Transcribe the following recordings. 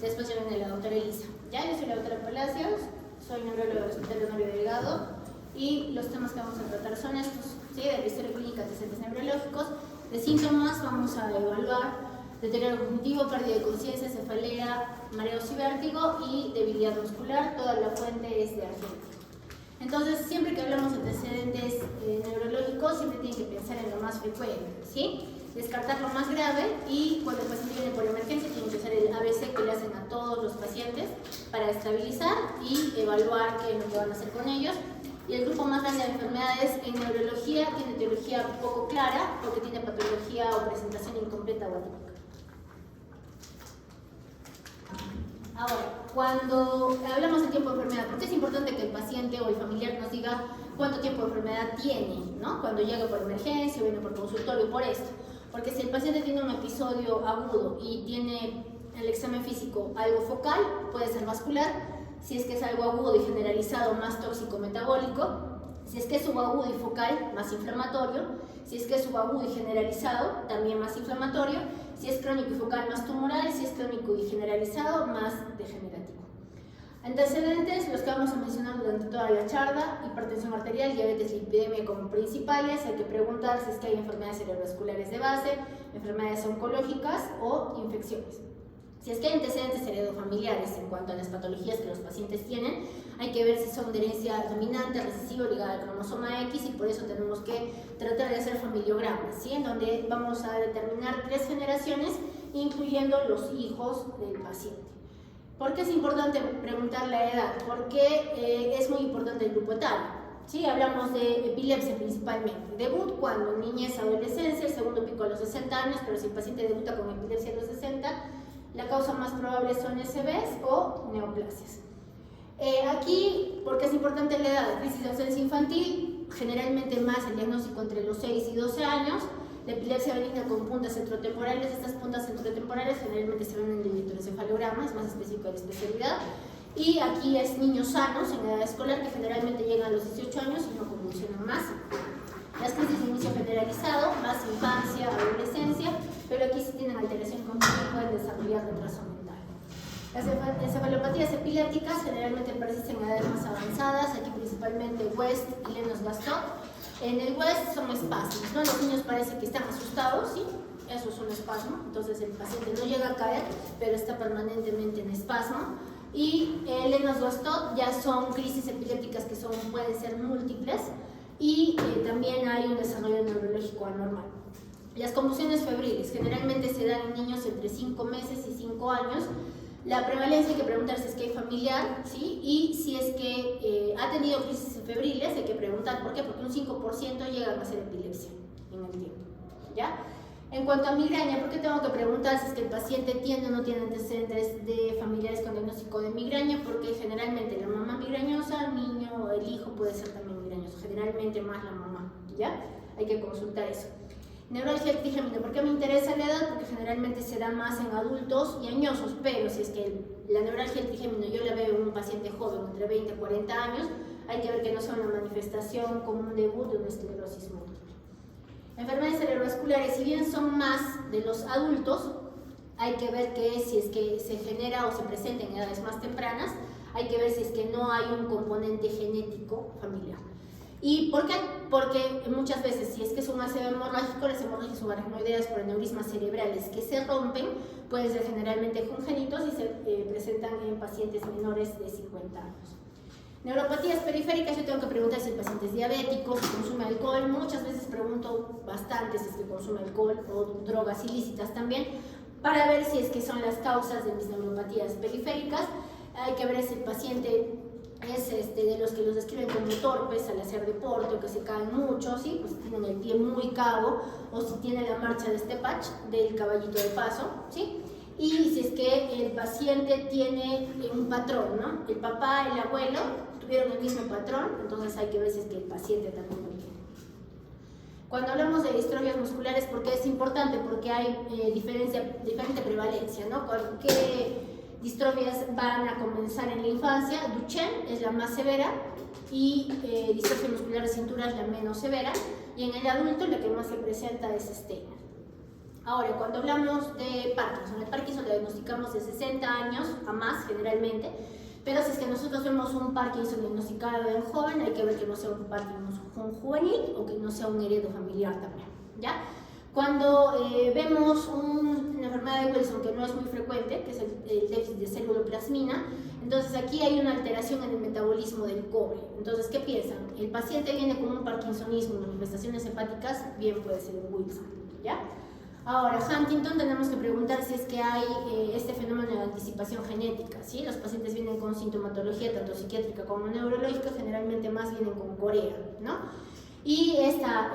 Después ya viene la doctora Elisa. Ya, yo soy la doctora Palacios, soy neuróloga del Hospital Honorio Delgado y los temas que vamos a tratar son estos, ¿sí? De la historia clínica de antecedentes neurológicos, de síntomas vamos a evaluar deterioro cognitivo, pérdida de conciencia, cefalea, mareos y vértigo y debilidad muscular. Toda la fuente es de Argentina. Entonces, siempre que hablamos de antecedentes neurológicos, siempre tienen que pensar en lo más frecuente, ¿sí? Descartar lo más grave y cuando el paciente viene por emergencia tienen que usar el ABC que le hacen a todos los pacientes para estabilizar y evaluar qué es lo que van a hacer con ellos. Y el grupo más grande de enfermedades en neurología tiene etiología poco clara porque tiene patología o presentación incompleta o atípica. Ahora, cuando hablamos de tiempo de enfermedad, ¿por qué es importante que el paciente o el familiar nos diga cuánto tiempo de enfermedad tiene, ¿no? Cuando llega por emergencia, viene por consultorio, por esto? Porque si el paciente tiene un episodio agudo y tiene el examen físico algo focal, puede ser vascular. Si es que es algo agudo y generalizado, más tóxico metabólico. Si es que es subagudo y focal, más inflamatorio. Si es que es subagudo y generalizado, también más inflamatorio. Si es crónico y focal, más tumoral. Si es crónico y generalizado, más degenerativo. Antecedentes, los que vamos a mencionar durante toda la charla: hipertensión arterial, diabetes, lipidemia como principales. Hay que preguntar si es que hay enfermedades cerebrovasculares de base, enfermedades oncológicas o infecciones. Si es que hay antecedentes heredofamiliares en cuanto a las patologías que los pacientes tienen, hay que ver si son de herencia dominante, recesiva o ligada al cromosoma X, y por eso tenemos que tratar de hacer familiogramas, ¿sí? En donde vamos a determinar 3 generaciones, incluyendo los hijos del paciente. ¿Por qué es importante preguntar la edad? Porque es muy importante el grupo etario, ¿sí? Hablamos de epilepsia principalmente. Debut cuando niñez, adolescencia, el segundo pico a los 60 años, pero si el paciente debuta con epilepsia a los 60, la causa más probable son SBs o neoplasias. Aquí, porque es importante la edad, crisis de ausencia infantil, generalmente más el diagnóstico entre los 6 y 12 años, la epilepsia benigna con puntas centrotemporales. Estas puntas centrotemporales generalmente se ven en el electroencefalograma, es más específico de la especialidad. Y aquí es niños sanos en edad escolar que generalmente llegan a los 18 años y no convulsionan más. Las crisis de inicio generalizado, más infancia, adolescencia, pero aquí sí tienen alteración cognitiva y pueden desarrollar retraso mental. Las encefalopatías epilépticas generalmente persisten en edades más avanzadas, aquí principalmente West y Lennox-Gastaut. En el West son espasmos, ¿no? Los niños parece que están asustados, ¿sí? Eso es un espasmo, entonces el paciente no llega a caer, pero está permanentemente en espasmo. Y el Lennox-Gastaut ya son crisis epilépticas que pueden ser múltiples, y también hay un desarrollo neurológico anormal. Las convulsiones febriles generalmente se dan en niños entre 5 meses y 5 años. La prevalencia hay que preguntar si es que hay familiar, ¿sí? Y si es que ha tenido crisis febriles, hay que preguntar por qué, porque un 5% llegan a ser epilepsia en el tiempo, ¿ya? En cuanto a migraña, ¿por qué tengo que preguntar si es que el paciente tiene o no tiene antecedentes de familiares con diagnóstico de migraña? Porque generalmente la mamá migrañosa, el niño o el hijo puede ser también migrañoso, generalmente más la mamá, ¿ya? Hay que consultar eso. Neuralgia trigémino, ¿por qué me interesa la edad? Porque generalmente se da más en adultos y añosos, pero si es que la neuralgia trigémino yo la veo en un paciente joven entre 20 y 40 años, hay que ver que no sea una manifestación como un debut de una esclerosis múltiple. Enfermedades cerebrovasculares, si bien son más de los adultos, hay que ver que si es que se genera o se presenta en edades más tempranas, hay que ver si es que no hay un componente genético familiar. ¿Y por qué? Porque muchas veces, si es que es un ácido hemorrágico, las hemorragias subaracnoideas por aneurismas cerebrales que se rompen pueden ser generalmente congénitos y se presentan en pacientes menores de 50 años. Neuropatías periféricas, yo tengo que preguntar si el paciente es diabético, si consume alcohol. Muchas veces pregunto bastante si es que consume alcohol o drogas ilícitas también, para ver si es que son las causas de mis neuropatías periféricas. Hay que ver si el paciente es de los que los describen como torpes al hacer deporte o que se caen mucho, ¿sí? Pues tienen el pie muy cabo, o si tiene la marcha de este patch del caballito de paso, ¿sí? Y si es que el paciente tiene un patrón, ¿no? El papá y el abuelo tuvieron el mismo patrón, entonces hay que ver si es que el paciente también lo tiene. Cuando hablamos de distrofias musculares, ¿por qué es importante? Porque hay diferente prevalencia, ¿no? ¿Qué distrofias van a comenzar en la infancia? Duchenne es la más severa y distrofia muscular de cintura es la menos severa, y en el adulto la que más se presenta es Steiner. Ahora, cuando hablamos de Parkinson, el Parkinson lo diagnosticamos de 60 años a más generalmente, pero si es que nosotros vemos un Parkinson diagnosticado en joven, hay que ver que no sea un Parkinson juvenil o que no sea un heredo familiar también, ¿ya? Cuando vemos una enfermedad de Wilson que no es muy frecuente, que es el déficit de céluloplasmina, entonces aquí hay una alteración en el metabolismo del cobre. Entonces, ¿qué piensan? El paciente viene con un parkinsonismo, manifestaciones hepáticas, bien puede ser un Wilson, ¿ya? Ahora, Huntington, tenemos que preguntar si es que hay este fenómeno de anticipación genética, ¿sí? Los pacientes vienen con sintomatología tanto psiquiátrica como neurológica, generalmente más vienen con corea, ¿no? Y esta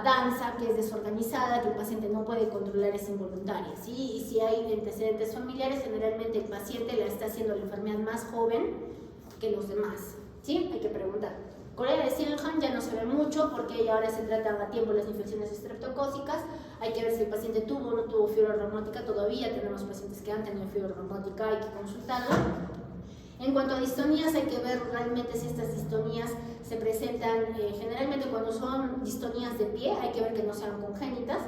danza que es desorganizada, que el paciente no puede controlar, es involuntaria, ¿sí? Y si hay antecedentes familiares, generalmente el paciente la está haciendo la enfermedad más joven que los demás, ¿sí? Hay que preguntar. Corea de Sirhan ya no se ve mucho porque ahora se tratan a tiempo las infecciones estreptocócicas. Hay que ver si el paciente tuvo o no tuvo fiebre reumática. Todavía tenemos pacientes que han tenido fiebre reumática, hay que consultarlo. En cuanto a distonías, hay que ver realmente si estas distonías se presentan generalmente cuando son distonías de pie, hay que ver que no sean congénitas,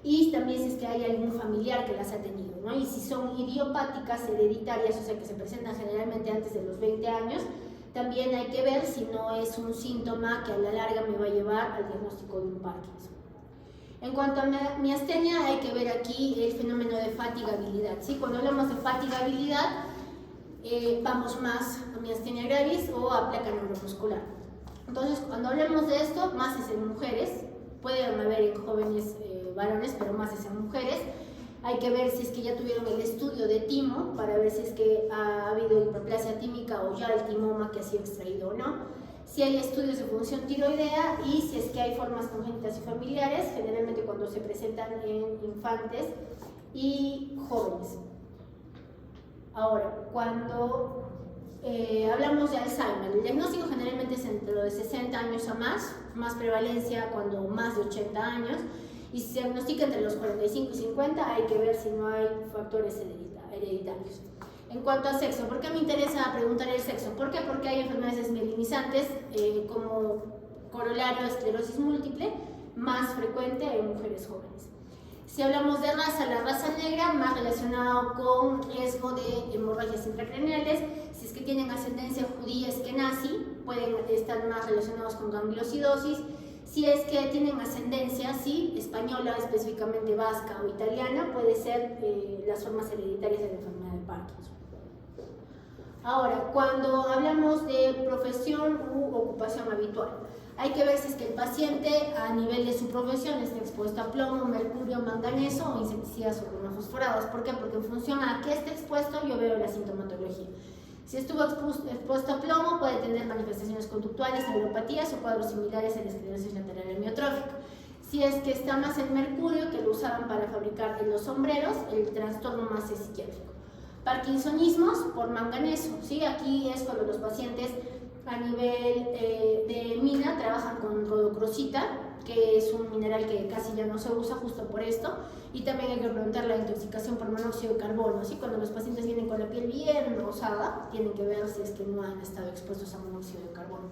y también si es que hay algún familiar que las ha tenido, ¿no? Y si son idiopáticas, hereditarias, o sea que se presentan generalmente antes de los 20 años, también hay que ver si no es un síntoma que a la larga me va a llevar al diagnóstico de un Parkinson. En cuanto a miastenia, hay que ver aquí el fenómeno de fatigabilidad, ¿sí? Cuando hablamos de fatigabilidad, vamos más a miastenia gravis o a placa neuromuscular. Entonces, cuando hablamos de esto, más es en mujeres, puede haber en jóvenes varones, pero más es en mujeres. Hay que ver si es que ya tuvieron el estudio de timo para ver si es que ha habido hiperplasia tímica o ya el timoma que ha sido extraído o no. Si hay estudios de función tiroidea y si es que hay formas congénitas y familiares, generalmente cuando se presentan en infantes y jóvenes. Ahora, cuando hablamos de Alzheimer, el diagnóstico generalmente es entre los de 60 años a más prevalencia cuando más de 80 años, y si se diagnostica entre los 45 y 50, hay que ver si no hay factores hereditarios. En cuanto a sexo, ¿por qué me interesa preguntar el sexo? ¿Por qué? Porque hay enfermedades desmielinizantes como corolario esclerosis múltiple, más frecuente en mujeres jóvenes. Si hablamos de raza, la raza negra, más relacionado con riesgo de hemorragias intracraneales. Si es que tienen ascendencia judía, eskenazi, pueden estar más relacionados con gangliosidosis. Si es que tienen ascendencia, sí, española, específicamente vasca o italiana, puede ser las formas hereditarias de la enfermedad de Parkinson. Ahora, cuando hablamos de profesión u ocupación habitual, hay que ver si es que el paciente a nivel de su profesión está expuesto a plomo, mercurio, manganeso o insecticidas organofosforados. ¿Por qué? Porque en función a qué esté expuesto yo veo la sintomatología. Si estuvo expuesto a plomo, puede tener manifestaciones conductuales, neuropatías o cuadros similares a la esclerosis lateral amiotrófica. Si es que está más en mercurio, que lo usaban para fabricar los sombreros, el trastorno más es psiquiátrico. Parkinsonismos por manganeso, ¿sí? Aquí es cuando los pacientes a nivel de mina trabajan con rodocrosita, que es un mineral que casi ya no se usa justo por esto, y también hay que preguntar la intoxicación por monóxido de carbono, ¿sí? Cuando los pacientes vienen con la piel bien rosada, tienen que ver si es que no han estado expuestos a monóxido de carbono.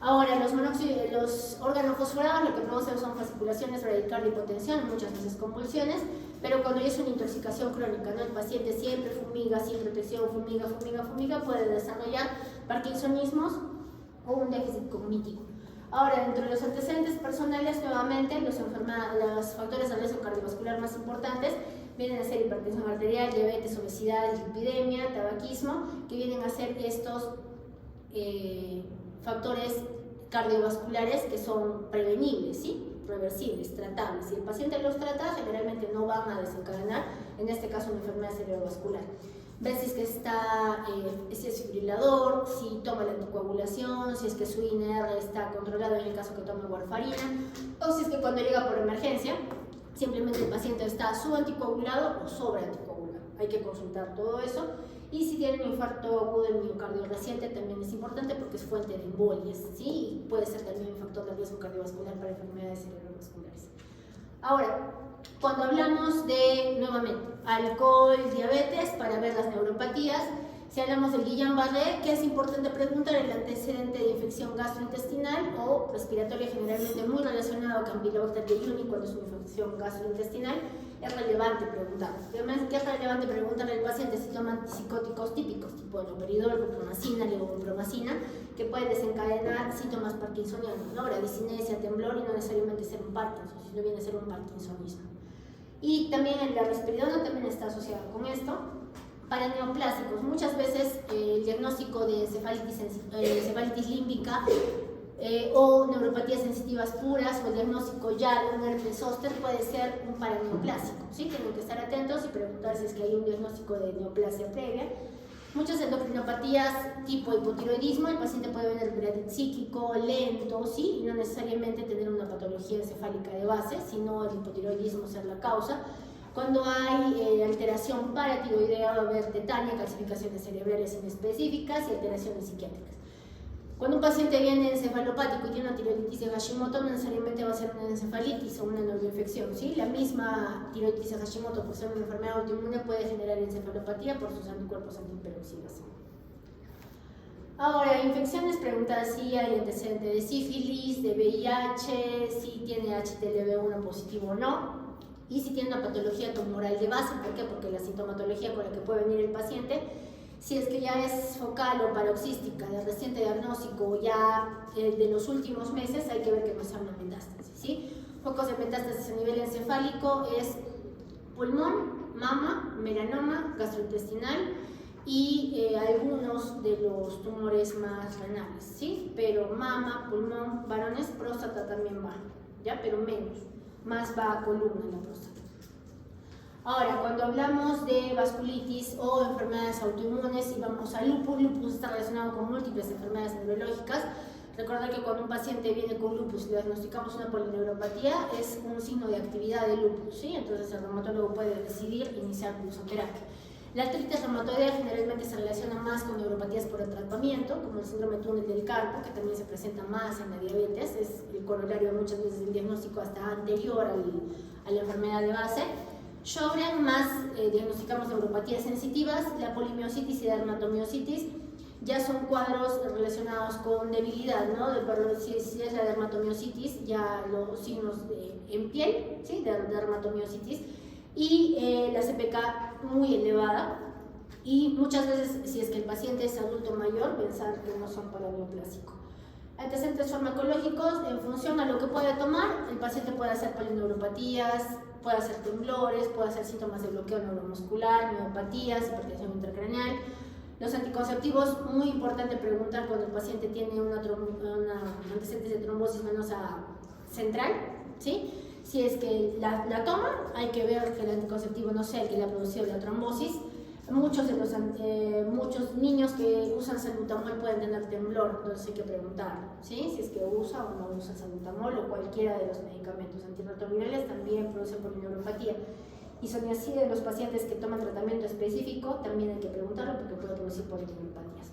Ahora, los órganos fosforados lo que producen son fasciculaciones, bradicardia, hipotensión, muchas veces convulsiones, pero cuando es una intoxicación crónica, ¿no? El paciente siempre fumiga, sin protección, fumiga, puede desarrollar parkinsonismos o un déficit cognitivo. Ahora, dentro de los antecedentes personales, nuevamente, los factores de riesgo cardiovascular más importantes vienen a ser hipertensión arterial, diabetes, obesidad, lipidemia, tabaquismo, que vienen a ser estos factores cardiovasculares que son prevenibles, ¿sí? Reversibles, tratables. Si el paciente los trata, generalmente no van a desencadenar, en este caso, una enfermedad cerebrovascular. Ver si es que si es fibrilador, si toma la anticoagulación, si es que su INR está controlado en el caso que tome warfarina, o si es que cuando llega por emergencia, simplemente el paciente está subanticoagulado o sobreanticoagulado. Hay que consultar todo eso. Y si tiene un infarto agudo del miocardio reciente, también es importante porque es fuente de embolias, ¿sí? Y puede ser también un factor de riesgo cardiovascular para enfermedades cerebrovasculares. Ahora, cuando hablamos de, nuevamente, alcohol, diabetes, para ver las neuropatías, si hablamos del Guillain-Barré, ¿qué es importante preguntar? El antecedente de infección gastrointestinal o respiratoria, generalmente muy relacionado a Campylobacter jejuni cuando es una infección gastrointestinal, es relevante preguntar. Además, ¿qué es relevante preguntarle al paciente si toma antipsicóticos típicos, tipo haloperidol, bupromacina, levobupromacina, que puede desencadenar síntomas parkinsonianos, ¿no? Bradicinesia, temblor y no necesariamente ser un Parkinson, sino viene a ser un parkinsonismo. Y también la risperidona también está asociada con esto. Para neoplásicos, muchas veces el diagnóstico de encefalitis límbica o neuropatías sensitivas puras o el diagnóstico ya de un herpes zóster puede ser un paraneoplásico, ¿sí? Tienen que estar atentos y preguntar si es que hay un diagnóstico de neoplasia previa. Muchas endocrinopatías tipo hipotiroidismo, el paciente puede venir bradiz psíquico, lento, ¿sí? Y no necesariamente tener una patología encefálica de base, sino el hipotiroidismo ser la causa. Cuando hay alteración paratiroidea va a haber tetania, calcificaciones cerebrales inespecíficas y alteraciones psiquiátricas. Cuando un paciente viene encefalopático y tiene una tiroiditis de Hashimoto, no necesariamente va a ser una encefalitis o una neuroinfección, ¿sí? La misma tiroiditis de Hashimoto, por ser una enfermedad autoinmune, puede generar encefalopatía por sus anticuerpos antihiperoxidación. Ahora, infecciones, pregunta si hay antecedente de sífilis, de VIH, si tiene HTLV1 positivo o no, y si tiene una patología tumoral de base. ¿Por qué? Porque la sintomatología con la que puede venir el paciente, si es que ya es focal o paroxística, de reciente diagnóstico o ya de los últimos meses, hay que ver que no sea una metástasis, ¿sí? Focos de metástasis a nivel encefálico es pulmón, mama, melanoma, gastrointestinal y algunos de los tumores más renales, ¿sí? Pero mama, pulmón, varones, próstata también va, ¿ya? Pero menos, más va a columna la próstata. Ahora, cuando hablamos de vasculitis o enfermedades autoinmunes y vamos a lupus, lupus está relacionado con múltiples enfermedades neurológicas. Recordar que cuando un paciente viene con lupus y le diagnosticamos una polineuropatía, es un signo de actividad de lupus, ¿sí? Entonces el reumatólogo puede decidir iniciar pulsoterapia. La artritis reumatoidea generalmente se relaciona más con neuropatías por atrapamiento, como el síndrome túnel del carpo, que también se presenta más en la diabetes, es el corolario muchas veces del diagnóstico hasta anterior a la enfermedad de base. Sjögren, más diagnosticamos neuropatías sensitivas, la polimiositis y la dermatomiositis ya son cuadros relacionados con debilidad, ¿no? Si es la dermatomiositis, ya los signos en piel, ¿sí? De dermatomiositis, y la CPK muy elevada, y muchas veces, si es que el paciente es adulto mayor, pensar que no son para neoplásico. Antecedentes farmacológicos, en función a lo que puede tomar, el paciente puede hacer polineuropatías, puede hacer temblores, puede hacer síntomas de bloqueo neuromuscular, miopatías, hipertensión intracraneal. Los anticonceptivos, muy importante preguntar cuando el paciente tiene una antecedentes de trombosis venosa central, ¿sí? Si es que la toma, hay que ver que el anticonceptivo no sea el que le ha producido la trombosis. Muchos niños que usan salbutamol pueden tener temblor, entonces hay que preguntar, ¿sí? Si es que usa o no usa salbutamol o cualquiera de los medicamentos antirretrovirales también produce polineuropatía. Isoniazida en los pacientes que toman tratamiento específico también hay que preguntarlo porque puede producir polineuropatías.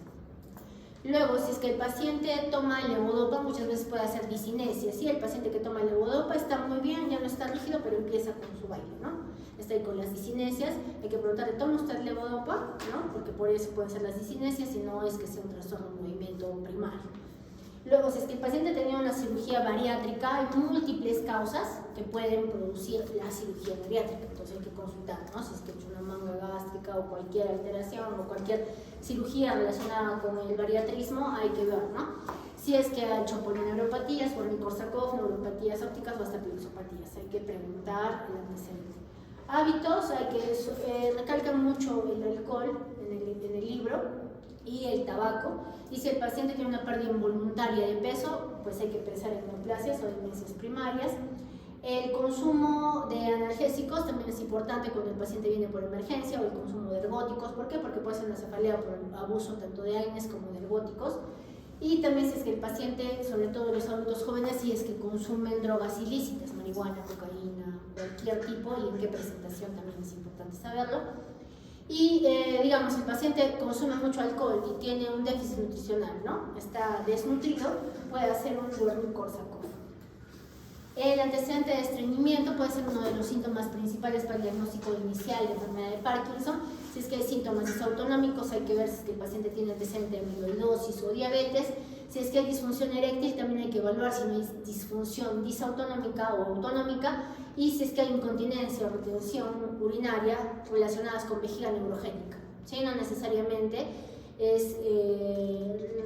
Luego, si es que el paciente toma levodopa, muchas veces puede hacer disinesia. Si el paciente que toma levodopa está muy bien, ya no está rígido, pero empieza con su baile, ¿no? Está ahí con las disinesias, hay que preguntarle, ¿toma usted levodopa? ¿No? Porque por eso pueden ser las disinesias, si no es que sea un trastorno de movimiento primario. Luego, si es que el paciente tenía una cirugía bariátrica, hay múltiples causas que pueden producir la cirugía bariátrica, entonces hay que consultar, ¿no? Si es que ha hecho una manga gástrica o cualquier alteración o cualquier cirugía relacionada con el bariatrismo, hay que ver, ¿no? Si es que ha hecho polineuropatías, Wernicke-Korsakoff, neuropatías ópticas o hasta plexopatías, hay que preguntar el antecedente. Hábitos, hay que recalcan mucho el alcohol en el libro y el tabaco, y si el paciente tiene una pérdida involuntaria de peso, pues hay que pensar en neoplasias o demencias primarias. El consumo de analgésicos también es importante cuando el paciente viene por emergencia, o el consumo de ergóticos. ¿Por qué? Porque puede ser una cefalea por abuso tanto de AINES como de ergóticos. Y también si es que el paciente, sobre todo los adultos jóvenes, si es que consumen drogas ilícitas, marihuana, cocaína, cualquier tipo, y en qué presentación también es importante saberlo. Y digamos, el paciente consume mucho alcohol y tiene un déficit nutricional, ¿no? Está desnutrido, puede hacer un Wernicke-Korsakoff. El antecedente de estreñimiento puede ser uno de los síntomas principales para el diagnóstico inicial de enfermedad de Parkinson. Si es que hay síntomas disautonómicos, hay que ver si es que el paciente tiene antecedente de amiloidosis o diabetes. Si es que hay disfunción eréctil, también hay que evaluar si no hay disfunción disautonómica o autonómica, y si es que hay incontinencia o retención urinaria relacionadas con vejiga neurogénica. ¿Sí? No necesariamente es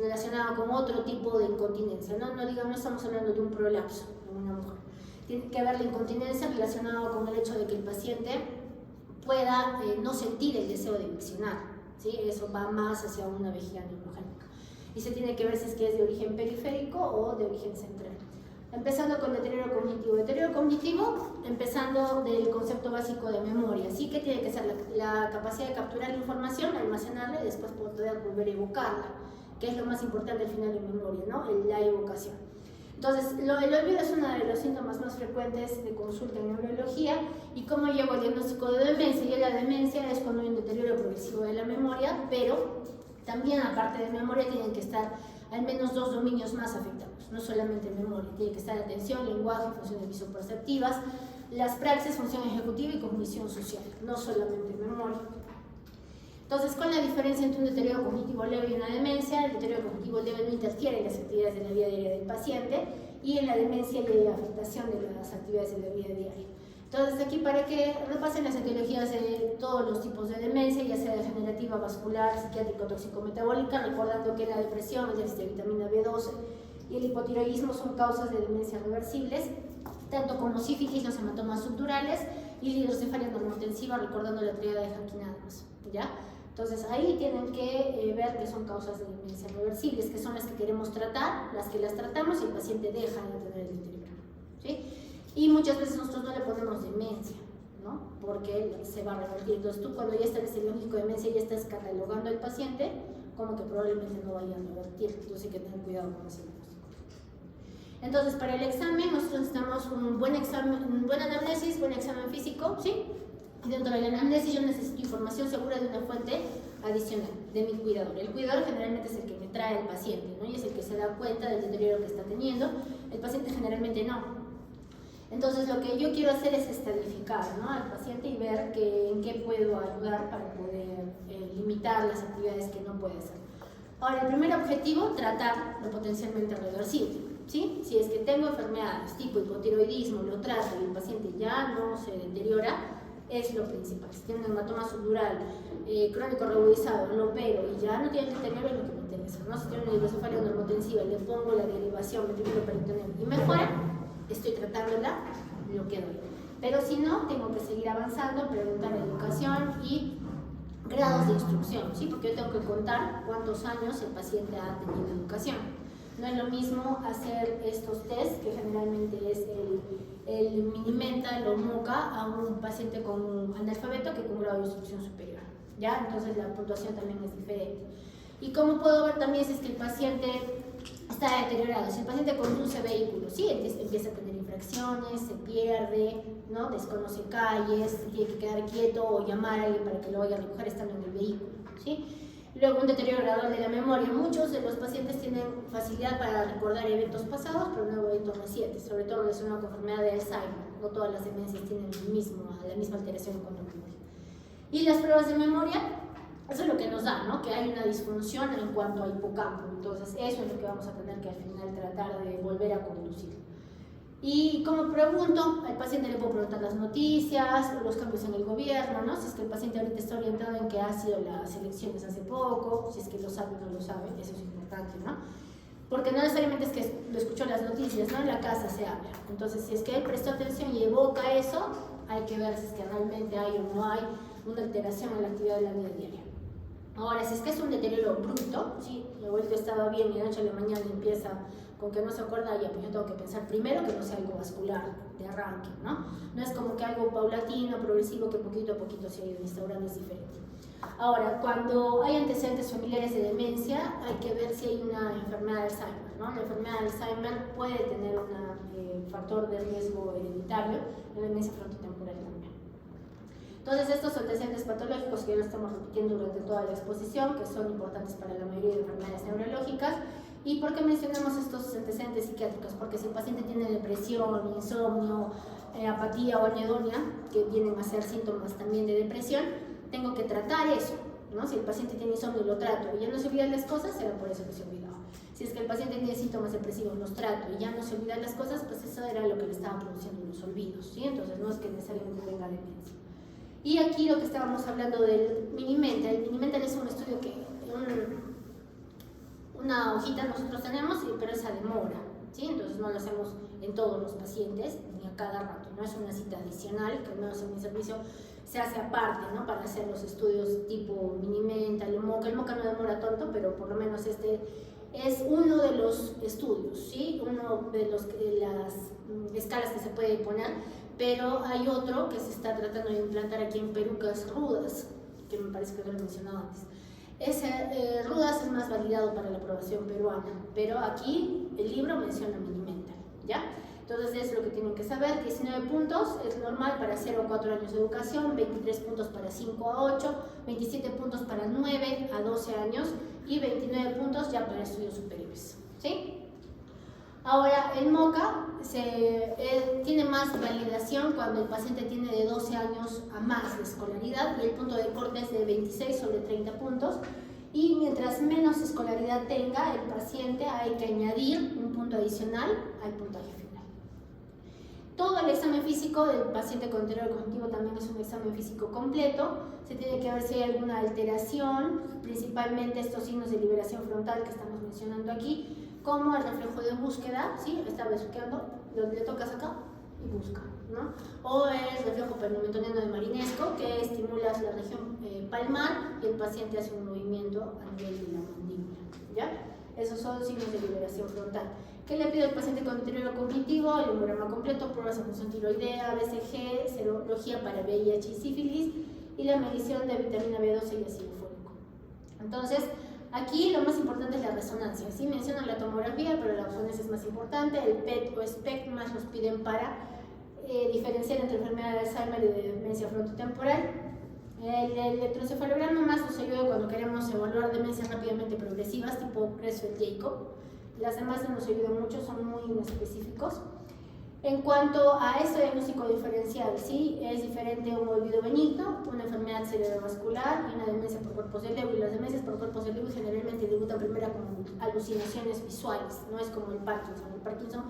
relacionado con otro tipo de incontinencia. No estamos hablando de un prolapso en una mujer. Tiene que haber la incontinencia relacionada con el hecho de que el paciente pueda no sentir el deseo de miccionar. ¿Sí? Eso va más hacia una vejiga neurogénica. Y se tiene que ver si es que es de origen periférico o de origen central. Empezando con deterioro cognitivo. Deterioro cognitivo, empezando del concepto básico de memoria. Sí, que tiene que ser la capacidad de capturar la información, almacenarla y después poder volver a evocarla, que es lo más importante al final de memoria, ¿no? La evocación. Entonces, el olvido es uno de los síntomas más frecuentes de consulta en neurología. ¿Y cómo llego al diagnóstico de demencia? Y la demencia es cuando hay un deterioro progresivo de la memoria, pero también, aparte de memoria, tienen que estar al menos 2 dominios más afectados, no solamente memoria. Tiene que estar atención, lenguaje, funciones visoperceptivas, las praxis, función ejecutiva y cognición social, no solamente memoria. Entonces, ¿cuál es la diferencia entre un deterioro cognitivo leve y una demencia? El deterioro cognitivo leve no interfiere en las actividades de la vida diaria del paciente, y en la demencia hay afectación de las actividades de la vida diaria. Entonces, aquí para que repasen las etiologías de todos los tipos de demencia, ya sea degenerativa, vascular, psiquiátrica o tóxico-metabólica, recordando que la depresión, el déficit de vitamina B12 y el hipotiroidismo son causas de demencia reversibles, tanto como sífilis, los hematomas subdurales y la hidrocefalia normotensiva, recordando la tríada de Hankin Adams, ¿ya? Entonces, ahí tienen que ver que son causas de demencia reversibles, que son las que queremos tratar, las que las tratamos y el paciente deja de tener el deterioro, ¿sí? Y muchas veces nosotros no le ponemos demencia, ¿no? Porque se va a revertir. Entonces tú, cuando ya estás en ese diagnóstico de demencia, ya estás catalogando al paciente como que probablemente no vaya a revertir. Entonces hay que tener cuidado con ese diagnóstico. Entonces, para el examen, nosotros necesitamos un buen examen, un buen anamnesis, buen examen físico, ¿sí? Y dentro de la anamnesis yo necesito información segura de una fuente adicional, de mi cuidador. El cuidador generalmente es el que me trae al paciente, ¿no? Y es el que se da cuenta del deterioro que está teniendo. El paciente generalmente no. Entonces, lo que yo quiero hacer es estadificar, ¿no?, al paciente y ver en qué puedo ayudar para poder limitar las actividades que no puede hacer. Ahora, el primer objetivo, tratar lo potencialmente reversible, ¿sí? Si es que tengo enfermedades tipo hipotiroidismo, lo trato y el paciente ya no se deteriora, es lo principal. Si tiene un hematoma subdural crónico regudizado, lo opero y ya no tiene deterioro, es lo que me interesa, ¿no? Si tiene una hidrocefalia normotensiva, le pongo la derivación metilperitoneal y mejora, estoy tratándola, lo que doy. Pero si no, tengo que seguir avanzando, preguntar educación y grados de instrucción, ¿sí? Porque yo tengo que contar cuántos años el paciente ha tenido educación. No es lo mismo hacer estos test, que generalmente es el Minimental o MOCA, a un paciente con un analfabeto que con un grado de instrucción superior, ¿ya? Entonces la puntuación también es diferente. Y como puedo ver también si es que el paciente está deteriorado, si el paciente conduce vehículos, sí, empieza a tener infracciones, se pierde, ¿no?, desconoce calles, tiene que quedar quieto o llamar a alguien para que lo vaya a recoger estando en el vehículo, ¿sí? Luego, un deterioro gradual de la memoria. Muchos de los pacientes tienen facilidad para recordar eventos pasados, pero no eventos recientes, sobre todo relacionados con enfermedad de Alzheimer. No todas las demencias tienen la misma alteración en cuanto a memoria. Y las pruebas de memoria, eso es lo que nos da, ¿no?, que hay una disfunción en cuanto a hipocampo. Entonces, eso es lo que vamos a tener que al final tratar de volver a conducir. Y como pregunto, al paciente le puedo preguntar las noticias, los cambios en el gobierno, ¿no? Si es que el paciente ahorita está orientado en que ha sido las elecciones hace poco, si es que lo sabe o no lo sabe, eso es importante, ¿no? Porque no necesariamente es que lo escuchó en las noticias, ¿no? En la casa se habla. Entonces, si es que él prestó atención y evoca eso, hay que ver si es que realmente hay o no hay una alteración en la actividad de la vida diaria. Ahora, si es que es un deterioro bruto, ¿sí? La vuelta estaba bien y de noche a la mañana empieza con que no se acuerda, ya, pues yo tengo que pensar primero que no sea algo vascular de arranque, ¿no? No es como que algo paulatino, progresivo, que poquito a poquito se ha ido instaurando, es diferente. Ahora, cuando hay antecedentes familiares de demencia, hay que ver si hay una enfermedad de Alzheimer, ¿no? La enfermedad de Alzheimer puede tener un factor de riesgo hereditario, la demencia frontotemporal también. Entonces, estos antecedentes patológicos que ya lo estamos repitiendo durante toda la exposición, que son importantes para la mayoría de enfermedades neurológicas. ¿Y por qué mencionamos estos antecedentes psiquiátricos? Porque si el paciente tiene depresión, insomnio, apatía o anedonia, que vienen a ser síntomas también de depresión, tengo que tratar eso, ¿no? Si el paciente tiene insomnio, lo trato y ya no se olvidan las cosas, será por eso que se olvidaba. Si es que el paciente tiene síntomas depresivos, los trato y ya no se olvidan las cosas, pues eso era lo que le estaba produciendo los olvidos, ¿sí? Entonces no es que necesariamente tenga demencia. Y aquí lo que estábamos hablando del mini-mental. El mini-mental es un estudio que, una hojita nosotros tenemos, pero esa demora, ¿sí? Entonces no lo hacemos en todos los pacientes ni a cada rato, no es una cita adicional, que al menos en mi servicio se hace aparte, ¿no? Para hacer los estudios tipo mini-mental, el MOCA. El MOCA no demora tanto, pero por lo menos este es uno de los estudios, ¿sí? Uno de las escalas que se puede poner, pero hay otro que se está tratando de implantar aquí en Perú, que es RUDAS, que me parece que lo he mencionado antes. Ese RUDAS es más validado para la aprobación peruana, pero aquí el libro menciona mini-mental, ¿ya? Entonces es lo que tienen que saber. 19 puntos es normal para 0 a 4 años de educación, 23 puntos para 5 a 8, 27 puntos para 9 a 12 años y 29 puntos ya para estudios superiores, ¿sí? Ahora, el MOCA tiene más validación cuando el paciente tiene de 12 años a más de escolaridad y el punto de corte es de 26 sobre 30 puntos. Y mientras menos escolaridad tenga el paciente, hay que añadir un punto adicional al puntaje final. Todo el examen físico del paciente con deterioro cognitivo también es un examen físico completo. Se tiene que ver si hay alguna alteración, principalmente estos signos de liberación frontal que estamos mencionando aquí, como el reflejo de búsqueda, ¿sí? Está besuqueando, le tocas acá y busca, ¿no? O el reflejo pernoctoniano de Marinesco, que estimula la región palmar y el paciente hace un movimiento a nivel de la mandíbula, ¿ya? Esos son signos de liberación frontal. ¿Qué le pido al paciente con deterioro cognitivo? El hemograma completo, pruebas de función tiroidea, BCG, serología para VIH y sífilis y la medición de vitamina B12 y ácido fólico. Entonces, aquí lo más importante es la resonancia. Sí mencionan la tomografía, pero la resonancia es más importante. El PET o SPECT más los piden para diferenciar entre enfermedad de Alzheimer y de demencia frontotemporal. El electroencefalograma más nos ayuda cuando queremos evaluar demencias rápidamente progresivas, tipo Creutzfeldt-Jakob. Las demás no nos ayudan mucho, son muy inespecíficos. En cuanto a este diagnóstico diferencial, ¿sí? Es diferente un olvido benigno, una enfermedad cerebrovascular y una demencia por cuerpos de Lewy. Las demencias por cuerpos de Lewy generalmente debutan primero con alucinaciones visuales, no es como el Parkinson. El Parkinson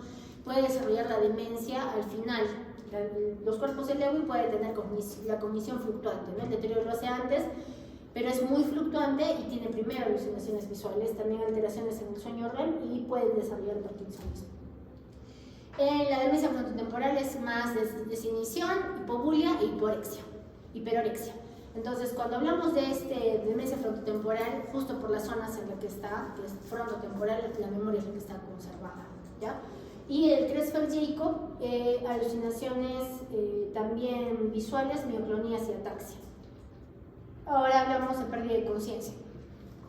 puede desarrollar la demencia al final. Los cuerpos de Lewy pueden tener la cognición fluctuante, ¿no? El deterioro lo hace antes, pero es muy fluctuante y tiene primero alucinaciones visuales, también alteraciones en el sueño REM y pueden desarrollar Parkinsonismo. La demencia frontotemporal es más desinhibición, hipobulia e hiperorexia. Entonces, cuando hablamos de demencia frontotemporal, justo por las zonas en las que está, que es frontotemporal, la memoria es la que está conservada, ¿ya? Y el Creutzfeldt-Jakob, alucinaciones también visuales, mioclonías y ataxia. Ahora hablamos de pérdida de conciencia.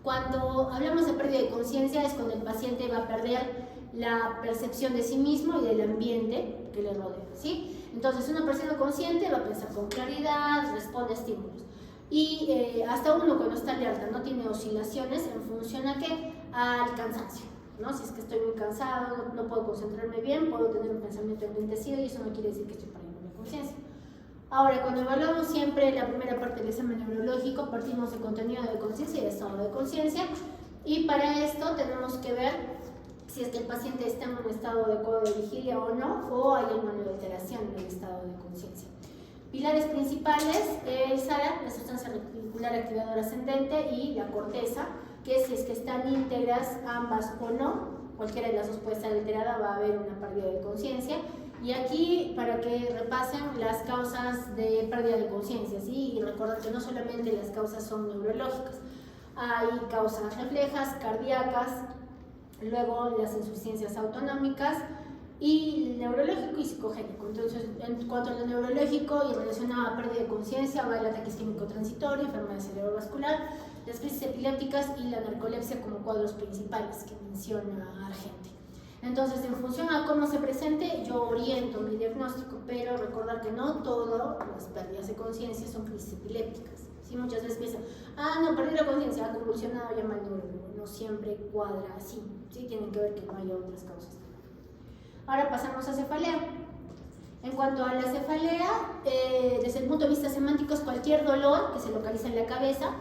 Cuando hablamos de pérdida de conciencia es cuando el paciente va a perder la percepción de sí mismo y del ambiente que le rodea, ¿sí? Entonces, una persona consciente va a pensar con claridad, responde a estímulos. Y hasta uno cuando está alerta no tiene oscilaciones en función a ¿qué? Al cansancio, ¿no? Si es que estoy muy cansado, no puedo concentrarme bien, puedo tener un pensamiento enlentecido y eso no quiere decir que estoy perdiendo la conciencia. Ahora, cuando evaluamos siempre la primera parte del examen neurológico, partimos de contenido de conciencia y de estado de conciencia, y para esto tenemos que ver si es que el paciente está en un estado adecuado de vigilia o no, o hay alguna alteración en el estado de conciencia. Pilares principales, el SARA, la sustancia reticular activadora ascendente, y la corteza, que si es que están íntegras ambas o no, cualquiera de las dos puede estar alterada, va a haber una pérdida de conciencia. Y aquí, para que repasen las causas de pérdida de conciencia, ¿sí? Y recordar que no solamente las causas son neurológicas, hay causas reflejas, cardíacas, luego las insuficiencias autonómicas y neurológico y psicogénico. Entonces, en cuanto a lo neurológico y relacionado a pérdida de conciencia, va el ataque isquémico transitorio, enfermedad cerebrovascular, las crisis epilépticas y la narcolepsia como cuadros principales que menciona Argente. Entonces, en función a cómo se presente, yo oriento mi diagnóstico, pero recordar que no todas las pérdidas de conciencia son crisis epilépticas. ¿Sí? Muchas veces piensan, no, perdí la conciencia, ha convulsionado, llama al neurólogo. No siempre cuadra así, ¿sí? Tienen que ver que no haya otras causas. Ahora pasamos a cefalea. En cuanto a la cefalea, desde el punto de vista semántico, es cualquier dolor que se localiza en la cabeza,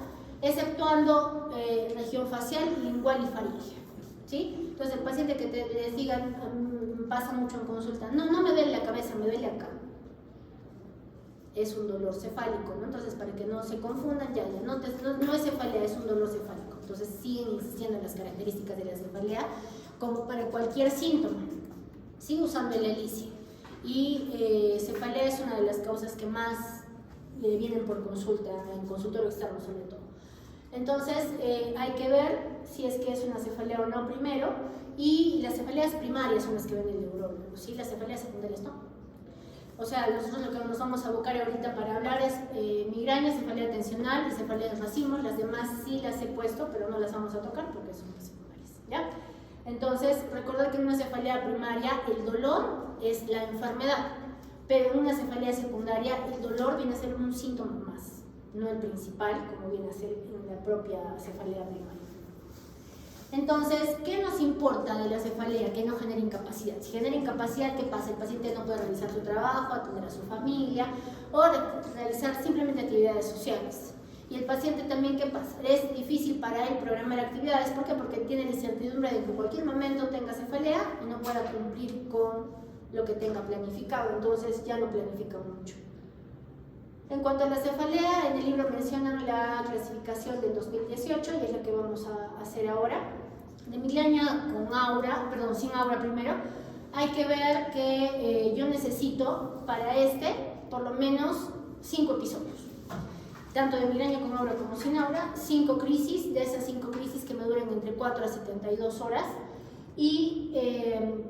exceptuando región facial, lingual y faríngea, ¿sí? Entonces el paciente que les digan, pasa mucho en consulta, no me duele la cabeza, me duele acá, es un dolor cefálico, ¿no? Entonces, para que no se confundan, no es cefalea, es un dolor cefálico. Entonces siguen insistiendo en las características de la cefalea como para cualquier síntoma, sigue usando el ELISI. Y cefalea es una de las causas que más vienen por consulta, en consultorio externo sobre todo. Entonces hay que ver si es que es una cefalea o no primero, y las cefaleas primarias son las que ven el neurólogo, ¿sí? Las cefaleas secundarias no. O sea, nosotros lo que nos vamos a abocar ahorita para hablar es migraña, cefalea tensional y cefalea de racimos. Las demás sí las he puesto, pero no las vamos a tocar porque son las secundarias, ¿ya? Entonces, recordad que en una cefalea primaria el dolor es la enfermedad, pero en una cefalea secundaria el dolor viene a ser un síntoma más, no el principal, como viene a ser en la propia cefalea primaria. Entonces, ¿qué nos importa de la cefalea? Que no genere incapacidad. Si genera incapacidad, ¿qué pasa? El paciente no puede realizar su trabajo, atender a su familia o realizar simplemente actividades sociales. Y el paciente también, ¿qué pasa? Es difícil para él programar actividades. ¿Por qué? Porque tiene la incertidumbre de que en cualquier momento tenga cefalea y no pueda cumplir con lo que tenga planificado. Entonces ya no planifica mucho. En cuanto a la cefalea, en el libro mencionan la clasificación del 2018 y es la que vamos a hacer ahora. De migraña con aura, perdón, sin aura primero, hay que ver que yo necesito para por lo menos 5 episodios. Tanto de migraña con aura como sin aura, 5 crisis, de esas 5 crisis que me duren entre 4 a 72 horas y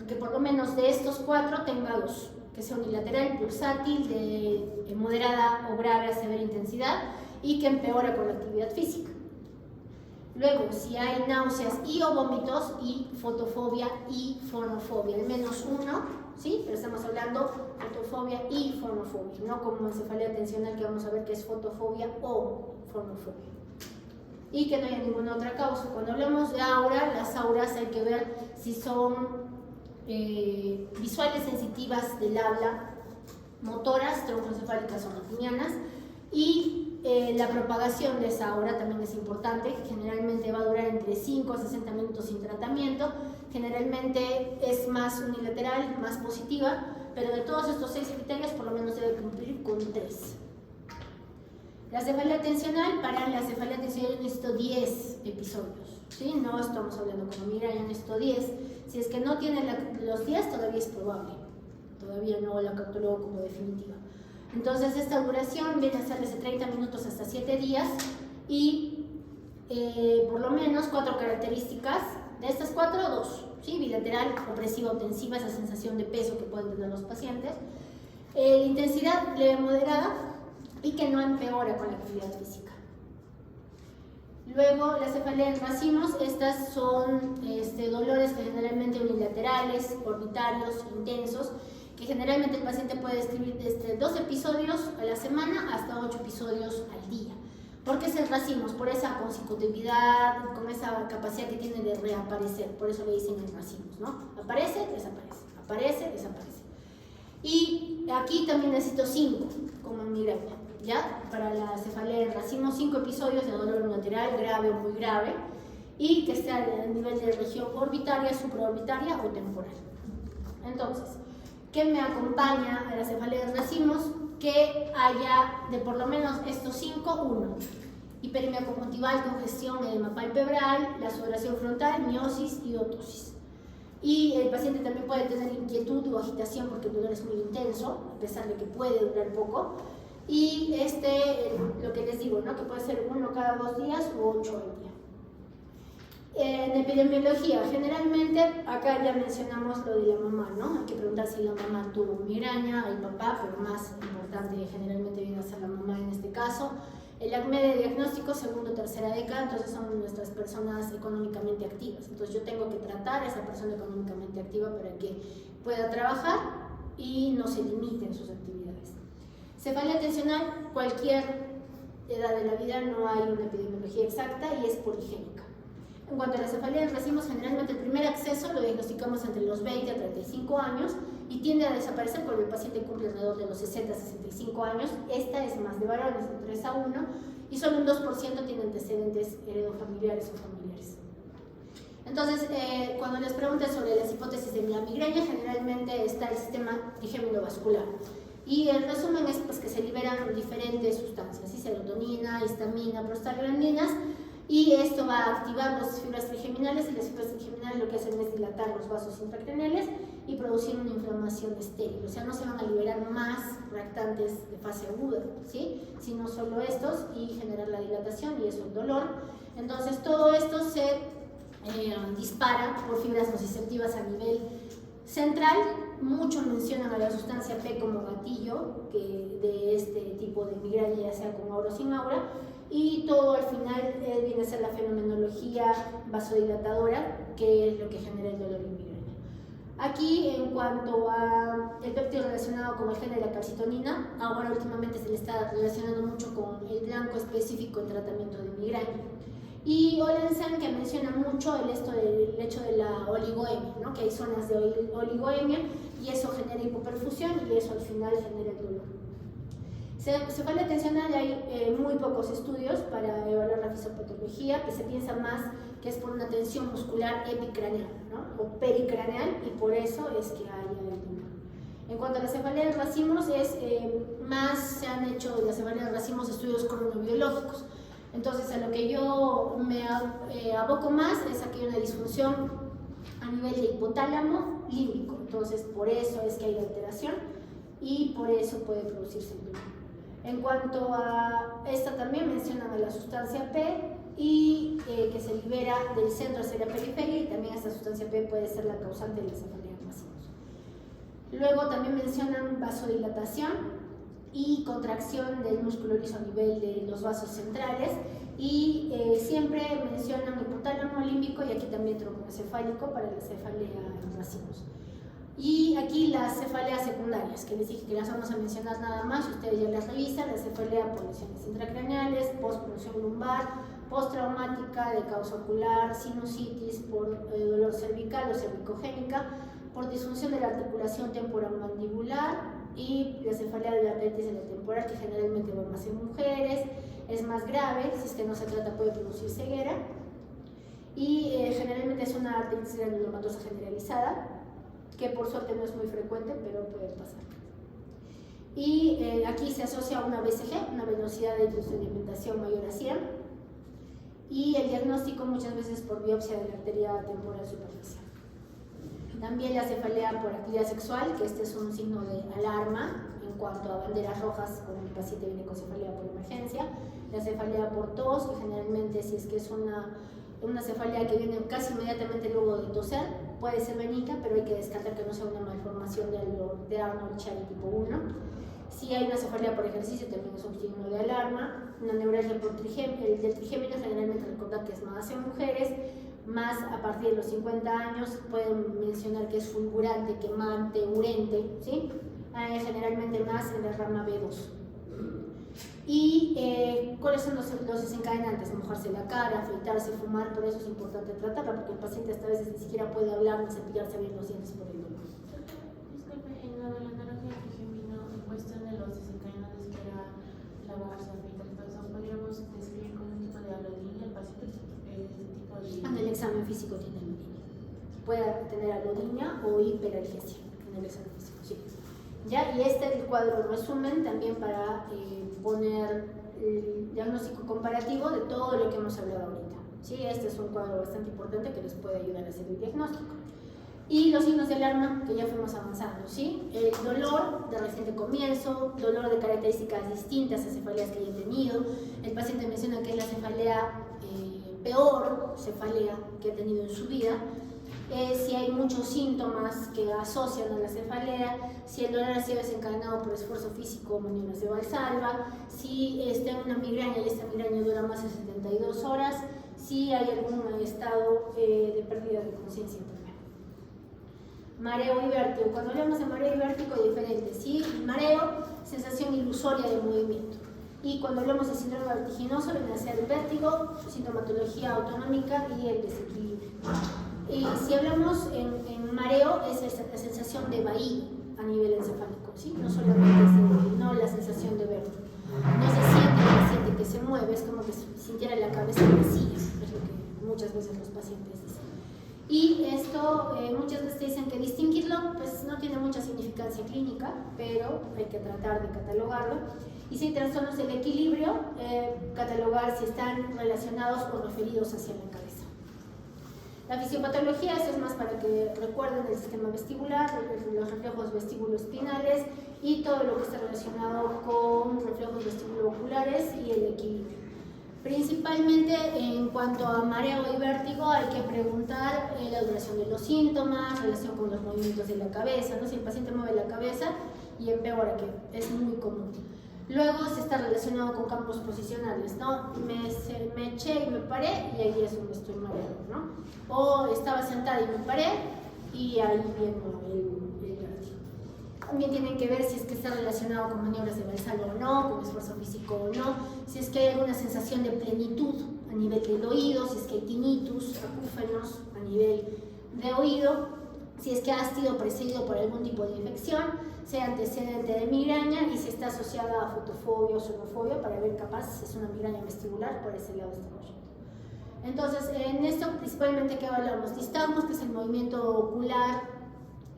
que por lo menos de estos 4 tenga 2. Que sea unilateral, pulsátil, de moderada o grave a severa intensidad y que empeora con la actividad física. Luego, si hay náuseas y o vómitos y fotofobia y fonofobia, al menos uno, ¿sí? Pero estamos hablando fotofobia y fonofobia, no como en cefalea tensional que vamos a ver que es fotofobia o fonofobia. Y que no haya ninguna otra causa. Cuando hablamos de aura, las auras hay que ver si son visuales sensitivas del habla, motoras, troncocefálicas o matinianas, y la propagación de esa aura también es importante. Generalmente va a durar entre 5 a 60 minutos sin tratamiento, generalmente es más unilateral, más positiva, pero de todos estos 6 criterios por lo menos debe cumplir con 3. La cefalea tensional, para la cefalea tensional yo necesito 10 episodios, ¿sí? No estamos hablando como migraña, yo necesito 10. Si es que no tiene los 10, todavía es probable. Todavía no la catalogo como definitiva. Entonces, esta duración viene a ser desde 30 minutos hasta 7 días y por lo menos 4 características. De estas 4, 2. ¿Sí? Bilateral, opresiva o tensiva, esa sensación de peso que pueden tener los pacientes. Intensidad leve moderada y que no empeora con la actividad física. Luego, la cefalea en racimos, estas son dolores que generalmente unilaterales, orbitarios, intensos, que generalmente el paciente puede describir desde 2 episodios a la semana hasta 8 episodios al día. ¿Por qué es el racimos? Por esa consecutividad, con esa capacidad que tiene de reaparecer, por eso le dicen el racimos, ¿no? Aparece, desaparece, aparece, desaparece. Y aquí también necesito 5, como en migraña. ¿Ya? Para la cefalea en racimos, 5 episodios de dolor unilateral, grave o muy grave, y que esté a nivel de región orbitaria, supraorbitaria o temporal. Entonces, ¿qué me acompaña a la cefalea en racimos? Que haya de por lo menos estos 5, 1. Hiperemia conjuntival, congestión, edema palpebral, la sudoración frontal, miosis y otosis. Y el paciente también puede tener inquietud o agitación porque el dolor es muy intenso, a pesar de que puede durar poco. Y lo que les digo, ¿no? Que puede ser 1 cada 2 días o 8 al día. En epidemiología, generalmente, acá ya mencionamos lo de la mamá, ¿no? Hay que preguntar si la mamá tuvo migraña, el papá, pero más importante generalmente viene a ser la mamá en este caso. El ACME de diagnóstico, segunda o tercera década, entonces son nuestras personas económicamente activas. Entonces yo tengo que tratar a esa persona económicamente activa para que pueda trabajar y no se limite en sus actividades. Cefalea tensional, cualquier edad de la vida, no hay una epidemiología exacta y es poligénica. En cuanto a la cefalea en racimos, generalmente el primer acceso lo diagnosticamos entre los 20 a 35 años y tiende a desaparecer cuando el paciente cumple alrededor de los 60 a 65 años. Esta es más de varones, de 3 a 1, y solo un 2% tiene antecedentes heredofamiliares o familiares. Entonces, cuando les preguntan sobre las hipótesis de la migraña, generalmente está el sistema trigémino vascular. Y el resumen es pues, que se liberan diferentes sustancias, ¿sí? Serotonina, histamina, prostaglandinas, y esto va a activar las fibras trigeminales, y las fibras trigeminales lo que hacen es dilatar los vasos intracraneales y producir una inflamación estéril. O sea, no se van a liberar más reactantes de fase aguda, ¿sí? Sino solo estos, y generar la dilatación y eso el dolor. Entonces, todo esto se dispara por fibras nociceptivas a nivel central. Muchos mencionan a la sustancia P como gatillo de este tipo de migraña, ya sea con aura o sin aura, y todo al final viene a ser la fenomenología vasodilatadora, que es lo que genera el dolor en migraña. Aquí, en cuanto a el péptido relacionado con el gen de la calcitonina, ahora últimamente se le está relacionando mucho con el blanco específico en tratamiento de migraña. Y Olensen, que menciona mucho el hecho de la oligoemia, ¿no? Que hay zonas de oligoemia y eso genera hipoperfusión y eso al final genera el dolor. Cefalia tensional hay muy pocos estudios para evaluar la fisiopatología, que se piensa más que es por una tensión muscular epicraneal, ¿no? O pericraneal, y por eso es que hay el dolor. En cuanto a la cefalea de racimos, más se han hecho en la cefalea de racimos estudios cronobiológicos. Entonces, a lo que yo me aboco más es a que hay una disfunción a nivel de hipotálamo límbico. Entonces, por eso es que hay alteración y por eso puede producirse el dolor. En cuanto a esta, también mencionan a la sustancia P y que se libera del centro hacia la periferia, y también esta sustancia P puede ser la causante de la cefalea de racimos. Luego también mencionan vasodilatación y contracción del músculo liso a nivel de los vasos centrales, y siempre mencionan hipotálamo límbico y aquí también troncoencefálico para la cefalea en racimos. Y aquí las cefaleas secundarias, que les dije que las vamos a mencionar nada más, ustedes ya las revisan: la cefalea por lesiones intracraneales, postpunción lumbar, postraumática de causa ocular, sinusitis por dolor cervical o cervicogénica, por disfunción de la articulación temporomandibular, y la cefalea de la arteritis de la temporal, que generalmente va más en mujeres, es más grave, si es que no se trata puede producir ceguera, y generalmente es una arteritis granulomatosa generalizada, que por suerte no es muy frecuente, pero puede pasar. Y aquí se asocia a una BCG, una velocidad de sedimentación mayor a 100, y el diagnóstico muchas veces por biopsia de la arteria temporal superficial. También la cefalea por actividad sexual, que este es un signo de alarma en cuanto a banderas rojas cuando el paciente viene con cefalea por emergencia. La cefalea por tos, que generalmente si es que es una cefalea que viene casi inmediatamente luego de toser, puede ser benigna, pero hay que descartar que no sea una malformación de Arnold-Chiari tipo 1. Si hay una cefalea por ejercicio, también es un signo de alarma. Una neuralgia por el del trigémino, generalmente recordar que es más en mujeres, más a partir de los 50 años pueden mencionar que es fulgurante, quemante, urente, ¿sí? Generalmente más en la rama B2. ¿Y cuáles son los desencadenantes? Mojarse la cara, afeitarse, fumar. Por eso es importante tratarla, porque el paciente hasta a veces ni siquiera puede hablar ni cepillarse bien los dientes por el dolor. Disculpe, en lo de la neuralgia trigémino, en cuestión de los desencadenantes, que era lavarse, afeitar, entonces podríamos describir con un tipo de alodinia el paciente. En el examen físico tiene alodinia. Puede tener alodinia o hiperalgesia en el examen físico, sí. ¿Ya? Y este es el cuadro resumen también para poner el diagnóstico comparativo de todo lo que hemos hablado ahorita. ¿Sí? Este es un cuadro bastante importante que les puede ayudar a hacer el diagnóstico. Y los signos de alarma que ya fuimos avanzando, ¿sí? El dolor de reciente comienzo, dolor de características distintas a cefaleas que haya tenido. El paciente menciona que es la cefalea peor cefalea que ha tenido en su vida. Si hay muchos síntomas que asocian a la cefalea, si el dolor ha sido desencadenado por esfuerzo físico o maniobras de Valsalva, si está en una migraña y esta migraña dura más de 72 horas, si hay algún estado de pérdida de conciencia también. Mareo y vértigo. Cuando hablamos de mareo y vértigo es diferente, ¿sí? Mareo, sensación ilusoria de movimiento. Y cuando hablamos de síndrome vertiginoso, viene a ser el vértigo, sintomatología autonómica y el desequilibrio. Y si hablamos en mareo, es la sensación de vaído, nivel encefálico, ¿sí? No solamente no la sensación de vértigo. No se siente el paciente que se mueve, es como que sintiera la cabeza vacía, es lo que muchas veces los pacientes dicen. Y esto muchas veces dicen que distinguirlo pues no tiene mucha significancia clínica, pero hay que tratar de catalogarlo. Y si hay trastornos del equilibrio, catalogar si están relacionados o referidos hacia la cabeza. La fisiopatología, eso es más para que recuerden el sistema vestibular, los reflejos vestíbulo-espinales y todo lo que está relacionado con reflejos vestíbulo-oculares y el equilibrio. Principalmente en cuanto a mareo y vértigo hay que preguntar la duración de los síntomas, relación con los movimientos de la cabeza, ¿no? Si el paciente mueve la cabeza y empeora, que es muy común. Luego se está relacionado con campos posicionales, ¿no? Me eché y me paré y ahí es donde estoy mareado, ¿no? O estaba sentada y me paré y ahí viene el vértigo. También tienen que ver si es que está relacionado con maniobras de Valsalva o no, con esfuerzo físico o no, si es que hay alguna sensación de plenitud a nivel del oído, si es que hay tinnitus, acúfenos a nivel de oído, si es que ha sido precedido por algún tipo de infección, sea antecedente de migraña y si está asociada a fotofobia o sonofobia para ver capaz si es una migraña vestibular, por ese lado estamos yendo. Entonces, en esto principalmente que hablamos, nistagmos, que es el movimiento ocular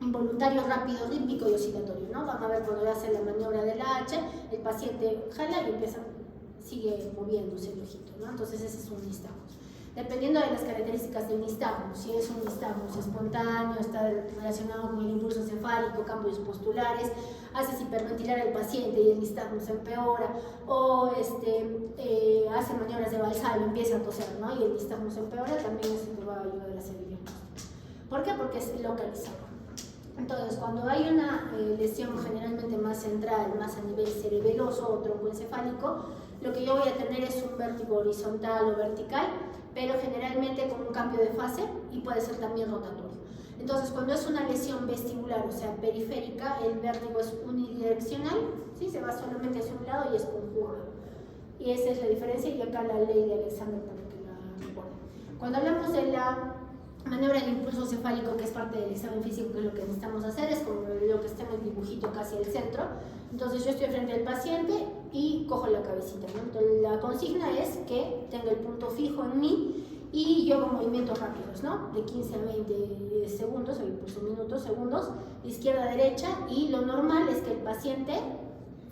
involuntario, rápido, rítmico y oscilatorio, ¿no? Van a ver cuando hace la maniobra del H, el paciente jala y sigue moviéndose el ojito, ¿no? Entonces ese es un nistagmo. Dependiendo de las características del nistagmo, si es un nistagmo espontáneo, está relacionado con el impulso encefálico, cambios postulares, haces hiperventilar al paciente y el nistagmo se empeora, o hace maniobras de Valsalva, empieza a toser, ¿no? Y el nistagmo se empeora, también eso te va a ayudar a hacer el diagnóstico. ¿Por qué? Porque es localizado. Entonces, cuando hay una lesión generalmente más central, más a nivel cerebeloso o troncoencefálico, lo que yo voy a tener es un vértigo horizontal o vertical, pero generalmente con un cambio de fase y puede ser también rotatorio. Entonces, cuando es una lesión vestibular, o sea, periférica, el vértigo es unidireccional, ¿sí? Se va solamente hacia un lado y es conjugado. Y esa es la diferencia, y acá la ley de Alexander para que la recuerden. Cuando hablamos de la maniobra del impulso cefálico, que es parte del examen físico, que es lo que necesitamos hacer, es como lo que está en el dibujito casi al centro. Entonces yo estoy frente al paciente y cojo la cabecita, ¿no? Entonces la consigna es que tenga el punto fijo en mí y yo hago movimientos rápidos, ¿no? De 15 a 20 segundos, o incluso minutos, segundos, de izquierda a derecha, y lo normal es que el paciente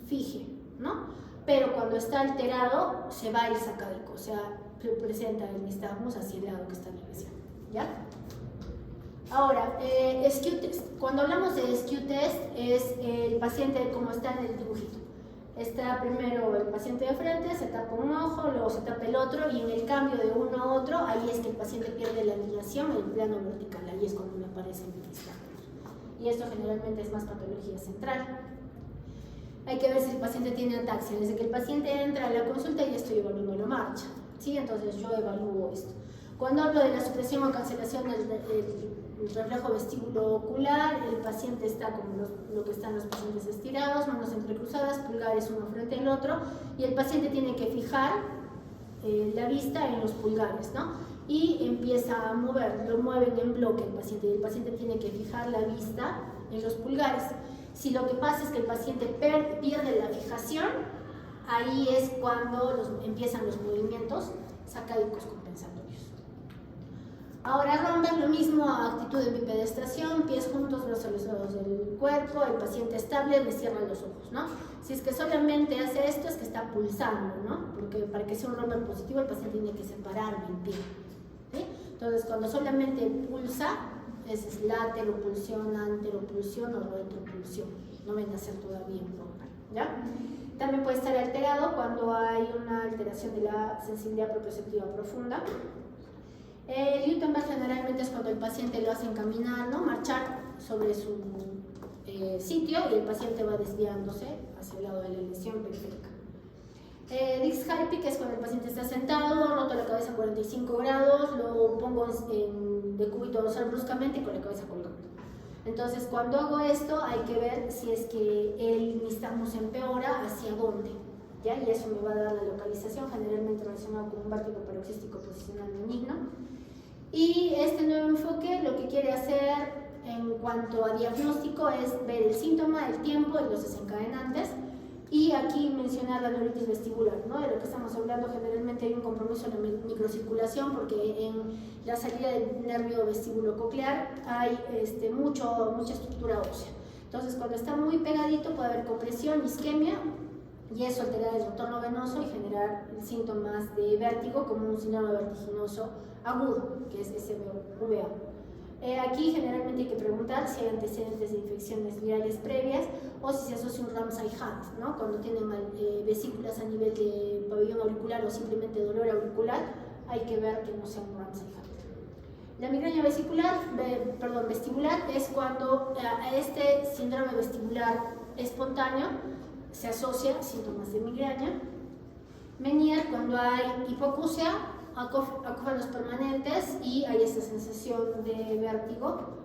fije, ¿no? Pero cuando está alterado se va el sacádico, o sea, presenta el nistagmus hacia el lado que está en la lesión. ¿Ya? Ahora, SQ test. Cuando hablamos de SQ test, es el paciente como está en el dibujito. Está primero el paciente de frente, se tapa un ojo, luego se tapa el otro, y en el cambio de uno a otro, ahí es que el paciente pierde la alineación, el plano vertical, ahí es cuando le aparece el nistagmus. Y esto generalmente es más patología central. Hay que ver si el paciente tiene ataxia. Desde que el paciente entra a la consulta ya estoy evaluando la marcha, ¿sí? Entonces yo evalúo esto. Cuando hablo de la supresión o cancelación del reflejo vestíbulo ocular, el paciente está como lo que están los pacientes estirados, manos entrecruzadas, pulgares uno frente al otro, y el paciente tiene que fijar la vista en los pulgares, ¿no? Y empieza a mover, lo mueven en bloque el paciente, y el paciente tiene que fijar la vista en los pulgares. Si lo que pasa es que el paciente pierde la fijación, ahí es cuando empiezan los movimientos sacádicos compensatorios. Ahora romper lo mismo, actitud de bipedestración, pies juntos, brazos a los lados del cuerpo, el paciente estable, le cierra los ojos, ¿no? Si es que solamente hace esto, es que está pulsando, ¿no? Porque para que sea un romper positivo, el paciente tiene que separar el pie, ¿sí? Entonces, cuando solamente pulsa, es lateropulsión, anteropulsión o retropulsión. No viene a ser todavía un romper, ¿ya? También puede estar alterado cuando hay una alteración de la sensibilidad propioceptiva profunda. El Gutenberg generalmente es cuando el paciente lo hacen caminar, ¿no? Marchar sobre su sitio, y el paciente va desviándose hacia el lado de la lesión periférica. Dix-Harpy, que es cuando el paciente está sentado, roto la cabeza a 45 grados, lo pongo en decúbito dorsal bruscamente y con la cabeza colgando. Entonces, cuando hago esto, hay que ver si es que el nistagmus empeora, hacia dónde, ¿ya? Y eso me va a dar la localización, generalmente relacionado con un vértigo paroxístico posicional benigno. Y este nuevo enfoque lo que quiere hacer en cuanto a diagnóstico es ver el síntoma, el tiempo y los desencadenantes. Y aquí mencionar la neuritis vestibular, ¿no? De lo que estamos hablando, generalmente hay un compromiso en la microcirculación porque en la salida del nervio vestíbulo-coclear hay mucha estructura ósea. Entonces, cuando está muy pegadito puede haber compresión, isquemia, y eso alterar el retorno venoso y generar síntomas de vértigo como un síndrome vertiginoso agudo, que es SVA. Aquí generalmente hay que preguntar si hay antecedentes de infecciones virales previas o si se asocia un Ramsay-Hunt, ¿no? Cuando tienen vesículas a nivel de pabellón auricular o simplemente dolor auricular, hay que ver que no sea un Ramsay-Hunt. La migraña vestibular es cuando a este síndrome vestibular espontáneo se asocia síntomas de migraña. Menier cuando hay hipoacusia, acófanos permanentes y hay esta sensación de vértigo.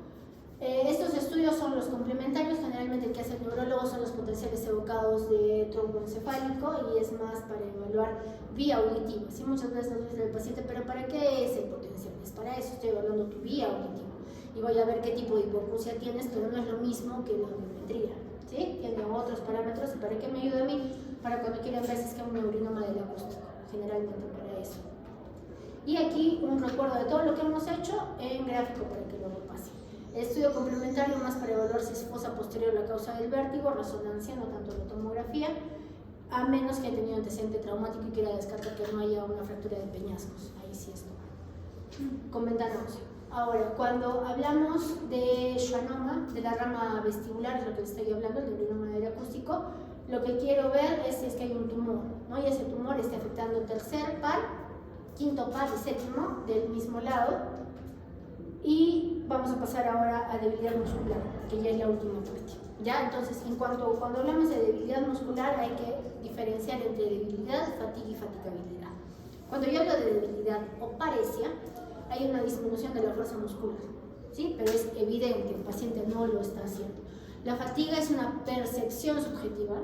Estos estudios son los complementarios, generalmente el que hace el neurólogo son los potenciales evocados de tronco encefálico y es más para evaluar vía auditiva. ¿Sí? Muchas veces nos dice el paciente, pero ¿para qué es el potencial? Es para eso, estoy evaluando tu vía auditiva y voy a ver qué tipo de hipoacusia tienes, pero no es lo mismo que la audiometría. ¿Sí? Tiene otros parámetros y ¿para qué me ayuda a mí? Para cuando quieren ver si es que hay un neurinoma del acústico, generalmente para eso. Y aquí un recuerdo de todo lo que hemos hecho en gráfico para que lo repase. Estudio complementario más para evaluar si es fosa posterior la causa del vértigo, resonancia, no tanto la tomografía, a menos que haya tenido antecedente traumático y quiera descartar que no haya una fractura de peñascos. Ahí sí esto. Con ventana ósea. Ahora, cuando hablamos de schwannoma, de la rama vestibular, es lo que les estoy hablando, el neurinoma del acústico, lo que quiero ver es si es que hay un tumor, ¿no? Y ese tumor está afectando el tercer par, quinto par y séptimo del mismo lado. Y vamos a pasar ahora a debilidad muscular, que ya es la última parte. ¿Ya? Entonces, cuando hablamos de debilidad muscular, hay que diferenciar entre debilidad, fatiga y fatigabilidad. Cuando yo hablo de debilidad o paresia, hay una disminución de la fuerza muscular, ¿sí? Pero es evidente, el paciente no lo está haciendo. La fatiga es una percepción subjetiva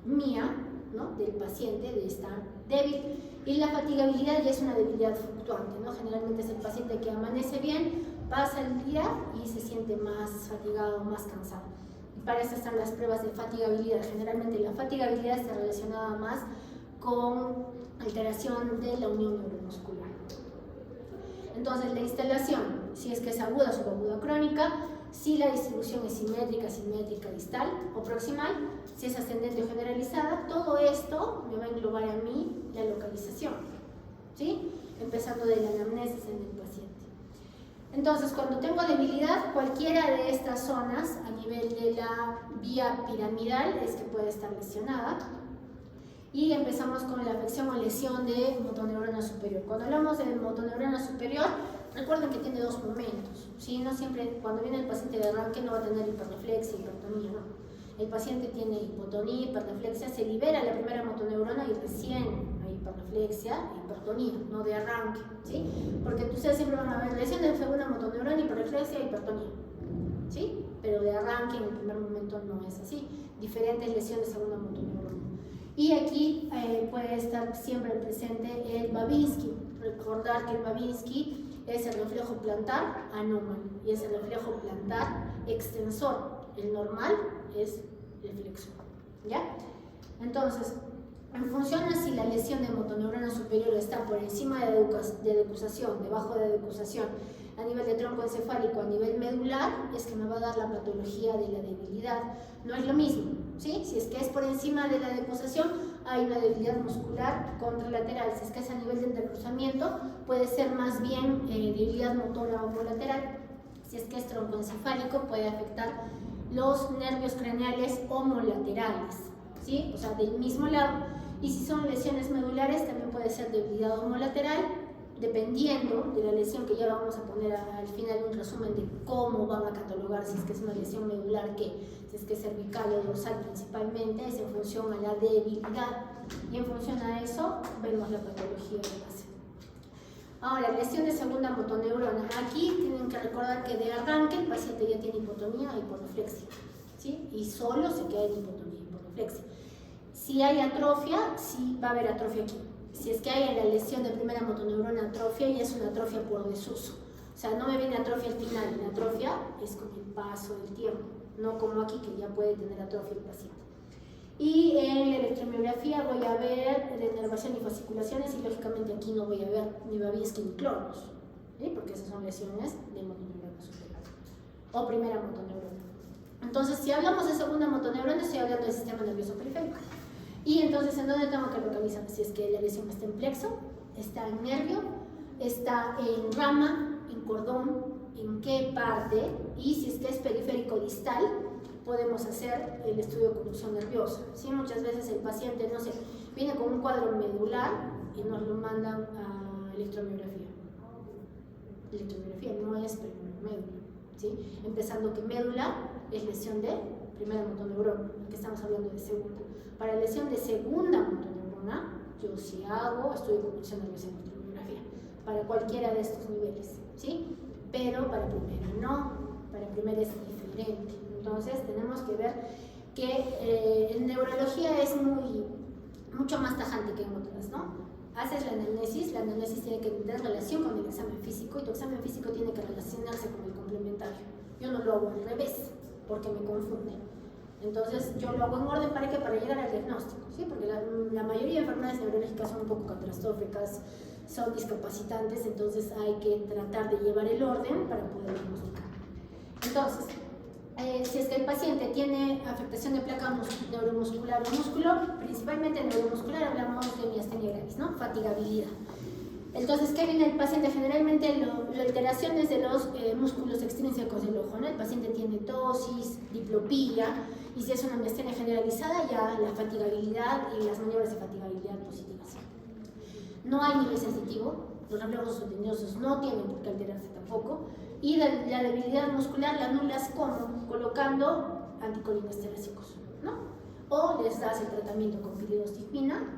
mía, ¿no? Del paciente de estar débil, y la fatigabilidad ya es una debilidad fluctuante, ¿no? Generalmente es el paciente que amanece bien, pasa el día y se siente más fatigado, más cansado. Y para eso están las pruebas de fatigabilidad. Generalmente la fatigabilidad está relacionada más con alteración de la unión neuromuscular. Entonces, la instalación, si es que es aguda, subaguda crónica, si la distribución es simétrica, distal o proximal, si es ascendente o generalizada, todo esto me va a englobar a mí la localización, ¿sí? Empezando de la anamnesis en el paciente. Entonces, cuando tengo debilidad, cualquiera de estas zonas a nivel de la vía piramidal es que puede estar lesionada. Y empezamos con la afección o lesión de motoneurona superior. Cuando hablamos de motoneurona superior, recuerden que tiene dos momentos, ¿sí? No siempre, cuando viene el paciente de arranque no va a tener hiperreflexia, hipertonía, no. El paciente tiene hipotonía, hiperreflexia, se libera la primera motoneurona y recién hay hiperreflexia, hipertonía, no de arranque, ¿sí? Porque ustedes siempre van a ver lesión de segunda motoneurona, hiperreflexia, hipertonía, ¿sí? Pero de arranque en el primer momento no es así. Diferentes lesiones de segunda motoneurona. Y aquí puede estar siempre presente el Babinski. Recordar que el Babinski es el reflejo plantar anómalo y es el reflejo plantar extensor. El normal es el flexor. ¿Ya? Entonces, en función a si la lesión de motoneurona superior está por encima de decusación, debajo de decusación, a nivel de tronco encefálico, a nivel medular, es que me va a dar la patología de la debilidad. No es lo mismo, ¿sí? Si es que es por encima de la decusación, hay una debilidad muscular contralateral. Si es que es a nivel de entrecruzamiento, puede ser más bien debilidad motora homolateral. Si es que es troncoencefálico, puede afectar los nervios craneales homolaterales, ¿sí? O sea, del mismo lado. Y si son lesiones medulares, también puede ser debilidad homolateral, dependiendo de la lesión, que ya lo vamos a poner al final un resumen de cómo van a catalogar si es que es una lesión medular, si es que es cervical o dorsal principalmente, es en función a la debilidad y en función a eso vemos la patología de base. Ahora, lesión de segunda motoneurona. Aquí tienen que recordar que de arranque el paciente ya tiene hipotonía e hiporreflexia, ¿sí? Y solo se queda en hipotonía e hiporreflexia. Si hay atrofia, sí va a haber atrofia aquí. Si es que hay en la lesión de primera motoneurona atrofia, y es una atrofia por desuso. O sea, no me viene atrofia al final, la atrofia es con el paso del tiempo, no como aquí que ya puede tener atrofia el paciente. Y en la electromiografía voy a ver denervación y fasciculaciones y lógicamente aquí no voy a ver ni Babinski ni clonos, ¿sí? Porque esas son lesiones de motoneurona superior o primera motoneurona. Entonces, si hablamos de segunda motoneurona, estoy hablando del sistema nervioso periférico. Y entonces, ¿en dónde tengo que localizar? Si es que la lesión está en plexo, está en nervio, está en rama, en cordón, en qué parte, y si es que es periférico distal, podemos hacer el estudio de conducción nerviosa. ¿Sí? Muchas veces el paciente, no sé, viene con un cuadro medular y nos lo mandan a electromiografía. Electromiografía no es médula, ¿sí? Empezando que médula es lesión de primera motoneurona, que estamos hablando de segunda. Para lesión de segunda motoneurona, yo sí hago estudio de conducción nerviosa en electromiografía, para cualquiera de estos niveles, ¿sí? Pero para primera no, para primera es diferente. Entonces tenemos que ver que en neurología es mucho más tajante que en otras, ¿no? Haces la anamnesis tiene que tener relación con el examen físico y tu examen físico tiene que relacionarse con el complementario. Yo no lo hago al revés, porque me confunde. Entonces yo lo hago en orden para llegar al diagnóstico, ¿sí? Porque la mayoría de enfermedades neurológicas son un poco catastróficas, son discapacitantes, entonces hay que tratar de llevar el orden para poder diagnosticar. Entonces, si es que el paciente tiene afectación de placa neuromuscular o músculo, principalmente neuromuscular, hablamos de miastenia gravis, ¿no? Fatigabilidad. Entonces, ¿qué viene el paciente? Generalmente alteraciones de los músculos extrínsecos del ojo, ¿no? El paciente tiene ptosis, diplopía, y si es una miastenia generalizada, ya la fatigabilidad y las maniobras de fatigabilidad positivas. No hay nivel sensitivo, los reflejos sostenidos no tienen por qué alterarse tampoco, y la debilidad muscular la anulas como colocando anticolinestéricos, ¿no? O les das el tratamiento con piridostigmina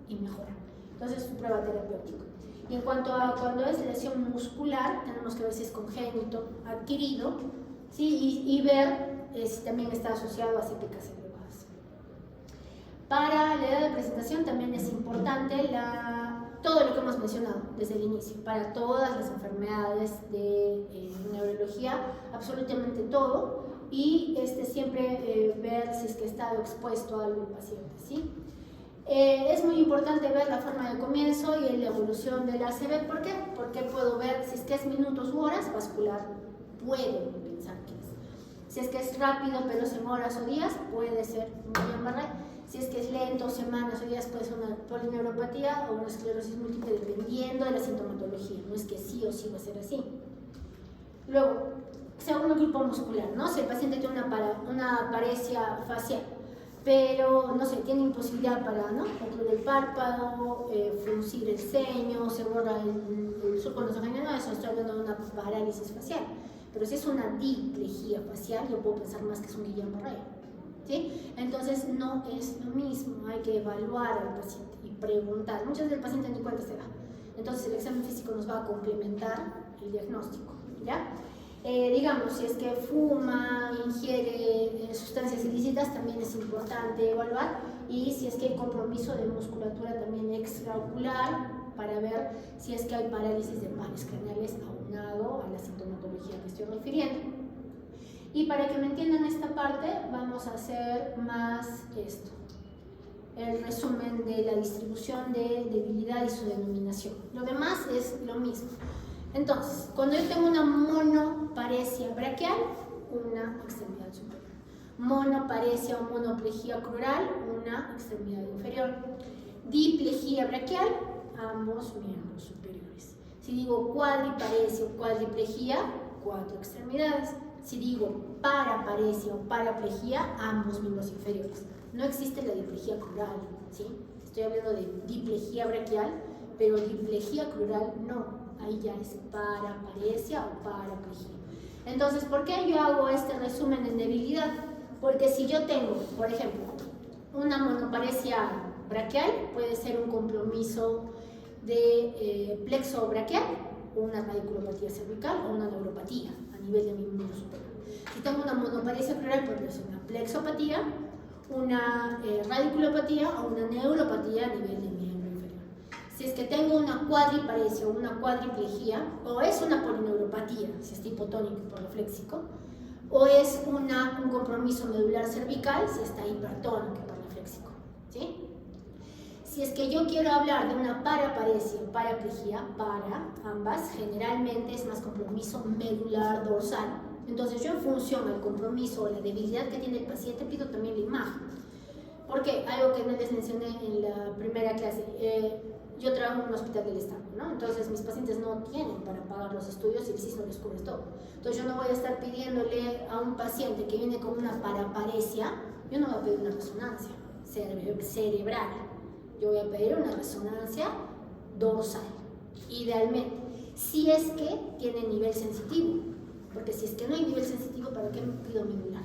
y mejora. Entonces, es su prueba terapéutica. Y en cuanto a cuando es lesión muscular, tenemos que ver si es congénito, adquirido, ¿sí? y ver si también está asociado a cíclicas elevadas. Para la edad de presentación también es importante todo lo que hemos mencionado desde el inicio, para todas las enfermedades de neurología, absolutamente todo, y siempre ver si es que ha estado expuesto a algo el paciente, ¿sí? Es muy importante ver la forma de comienzo y la evolución del ACV. ¿Por qué? Porque puedo ver si es que es minutos u horas vascular, puedo pensar que es. Si es que es rápido, pero es en horas o días, puede ser un Guillain-Barré. Si es que es lento, semanas o días, puede ser una polineuropatia o una esclerosis múltiple, dependiendo de la sintomatología. No es que sí o sí va a ser así. Luego, segundo grupo muscular, ¿no? Si el paciente tiene una paresia facial, pero, no sé, tiene imposibilidad para, ¿no?, concluir el párpado, fruncir el ceño, se borra el surco nasogeniano, eso estoy hablando de una parálisis facial. Pero si es una diplejía facial, yo puedo pensar más que es un Guillain-Barré, ¿sí? Entonces, no es lo mismo, hay que evaluar al paciente y preguntar. Muchas veces el paciente ni cuenta se da. Entonces, el examen físico nos va a complementar el diagnóstico, ¿ya? Digamos, si es que fuma, ingiere sustancias ilícitas, también es importante evaluar, y si es que hay compromiso de musculatura también extraocular, para ver si es que hay parálisis de pares craneales aunado a la sintomatología que estoy refiriendo. Y para que me entiendan esta parte, vamos a hacer más esto, el resumen de la distribución de debilidad y su denominación. Lo demás es lo mismo. Entonces, cuando yo tengo una monoparesia braquial, una extremidad superior. Monoparesia o monoplejía crural, una extremidad inferior. Diplejía braquial, ambos miembros superiores. Si digo cuadriparesia o cuadriplejía, 4 extremidades. Si digo paraparesia o paraplejía, ambos miembros inferiores. No existe la diplejía crural, ¿sí? Estoy hablando de diplejía braquial, pero diplejía crural no. Ahí ya es paraparesia o paraplejía. Entonces, ¿por qué yo hago este resumen en debilidad? Porque si yo tengo, por ejemplo, una monoparesia braquial, puede ser un compromiso de plexo braquial, una radiculopatía cervical o una neuropatía a nivel de mi miembro superior. Si tengo una monoparesia crural, puede ser una plexopatía, una radiculopatía o una neuropatía a nivel de miembro inferior. Si Si es que tengo una cuadriparesia o una cuadriplegia, o es una polineuropatía, si está hipotónico y hiporrefléxico, o es un compromiso medular cervical, si está hipertónico y hiporrefléxico, ¿sí? Si es que yo quiero hablar de una paraparesia o paraplegia, para ambas, generalmente es más compromiso medular dorsal. Entonces yo en función al compromiso o la debilidad que tiene el paciente pido también la imagen. Porque algo que no les mencioné en la primera clase, yo trabajo en un hospital del Estado, ¿no? Entonces mis pacientes no tienen para pagar los estudios y el CIS no les cubre todo. Entonces yo no voy a estar pidiéndole a un paciente que viene con una paraparesia, yo no voy a pedir una resonancia cerebral, yo voy a pedir una resonancia dorsal, idealmente, si es que tiene nivel sensitivo, porque si es que no hay nivel sensitivo, ¿para qué me pido medular?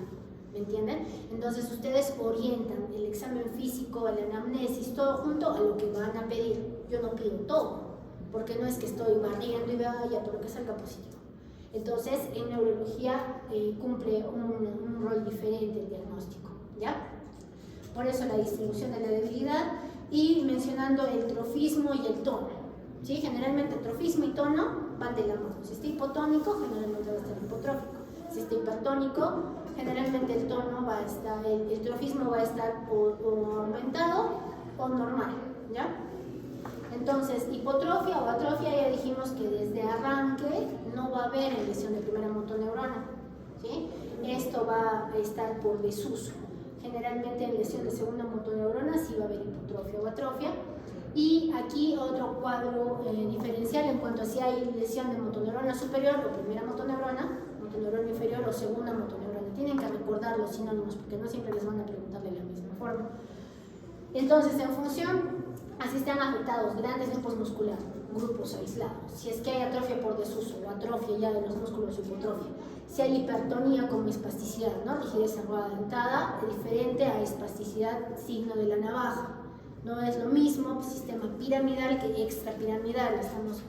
¿Me entienden? Entonces ustedes orientan el examen físico, la anamnesis, todo junto a lo que van a pedir. Yo no pido todo, porque no es que estoy barriendo y vaya todo lo que salga positivo. Entonces en neurología cumple un rol diferente el diagnóstico, ¿ya? Por eso la distribución de la debilidad y mencionando el trofismo y el tono, ¿sí? Generalmente trofismo y tono van de la mano. Si está hipotónico, generalmente va a estar hipotrófico. Si está hipertónico, generalmente el tono va a estar, el trofismo va a estar o aumentado o normal, ¿ya? Entonces, hipotrofia o atrofia, ya dijimos que desde arranque no va a haber lesión de primera motoneurona, ¿sí? Esto va a estar por desuso. Generalmente en lesión de segunda motoneurona sí va a haber hipotrofia o atrofia. Y aquí otro cuadro diferencial en cuanto a si hay lesión de motoneurona superior o primera motoneurona inferior o segunda motoneurona. Tienen que recordar los sinónimos porque no siempre les van a preguntar de la misma forma. Entonces, en función, así están afectados grandes grupos musculares, grupos aislados. Si es que hay atrofia por desuso o atrofia ya de los músculos o hipotrofia. Si hay hipertonía como espasticidad, ¿no? Rigidez cerrada dentada, diferente a espasticidad signo de la navaja. No es lo mismo sistema piramidal que extrapiramidal. Estamos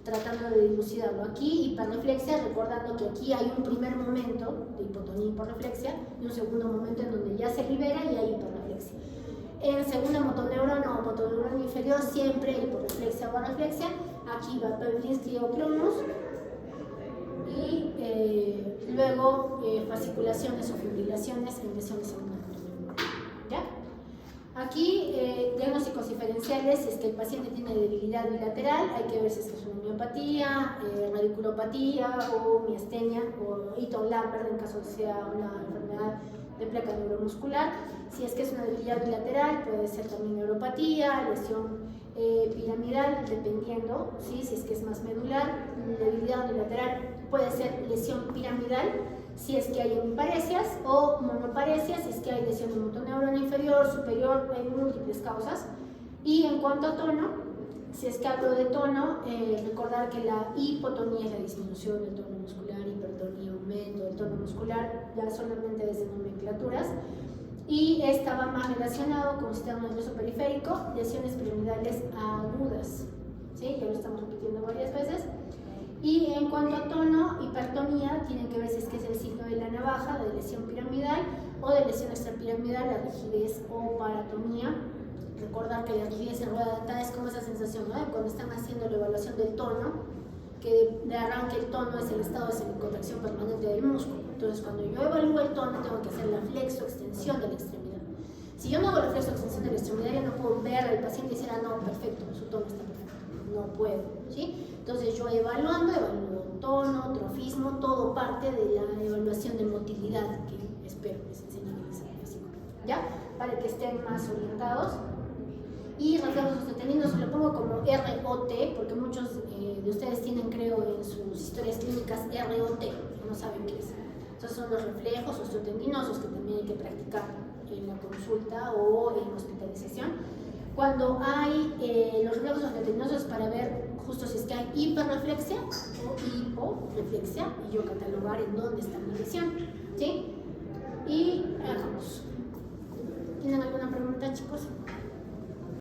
tratando de dilucidarlo. Aquí hiperreflexia, recordando que aquí hay un primer momento de hipotonía y hiporreflexia y un segundo momento en donde ya se libera y hay hiperreflexia. En segunda motoneurona o motoneurona inferior siempre hiporreflexia o reflexia. Aquí va Pavlinsky o Clonus y luego fasciculaciones o fibrilaciones en lesiones segunda motoneurona. ¿Ya? Aquí, diagnósticos diferenciales, si es que el paciente tiene debilidad bilateral, hay que ver si es que es una miopatía, radiculopatía o miastenia o Eaton-Lambert en caso de sea una enfermedad de placa neuromuscular. Si es que es una debilidad bilateral, puede ser también neuropatía, lesión piramidal, dependiendo, ¿sí? Si es que es más medular, debilidad bilateral puede ser lesión piramidal, si es que hay hemiparesias o monoparesias, si es que hay lesión de motoneurona inferior, superior, hay múltiples causas. Y en cuanto a tono, si es que hablo de tono, recordar que la hipotonía es la disminución del tono muscular, hipertonía, aumento del tono muscular, ya solamente desde nomenclaturas. Y esta va más relacionado con el sistema nervioso periférico, lesiones piramidales agudas, ¿sí? Ya lo estamos repitiendo varias veces. Y en cuanto a tono, hipertonía, tienen que ver si es que es el signo de la navaja, de lesión piramidal o de lesión extrapiramidal, la rigidez o paratonía. Recordar que la rigidez en rueda dentada es como esa sensación, ¿no? Cuando están haciendo la evaluación del tono, que de arranque el tono es el estado de contracción permanente del músculo. Entonces, cuando yo evalúo el tono, tengo que hacer la flexo-extensión de la extremidad. Si yo no hago la flexo-extensión de la extremidad, yo no puedo ver al paciente y decir, ah, no, perfecto, su tono está perfecto. No puedo, ¿sí? Entonces, yo evalúo tono, trofismo, todo parte de la evaluación de motilidad que espero les enseñe en el examen físico, ¿ya? Para que estén más orientados. Y reflejos sostenidos lo pongo como ROT, porque muchos de ustedes tienen, creo, en sus historias clínicas ROT, no saben qué es. Entonces son los reflejos osteotendinosos que también hay que practicar en la consulta o en hospitalización. Cuando hay los reflejos osteotendinosos para ver justo si es que hay hiperreflexia o hiporeflexia y yo catalogar en dónde está mi lesión, ¿sí? Y vamos. ¿Tienen alguna pregunta, chicos?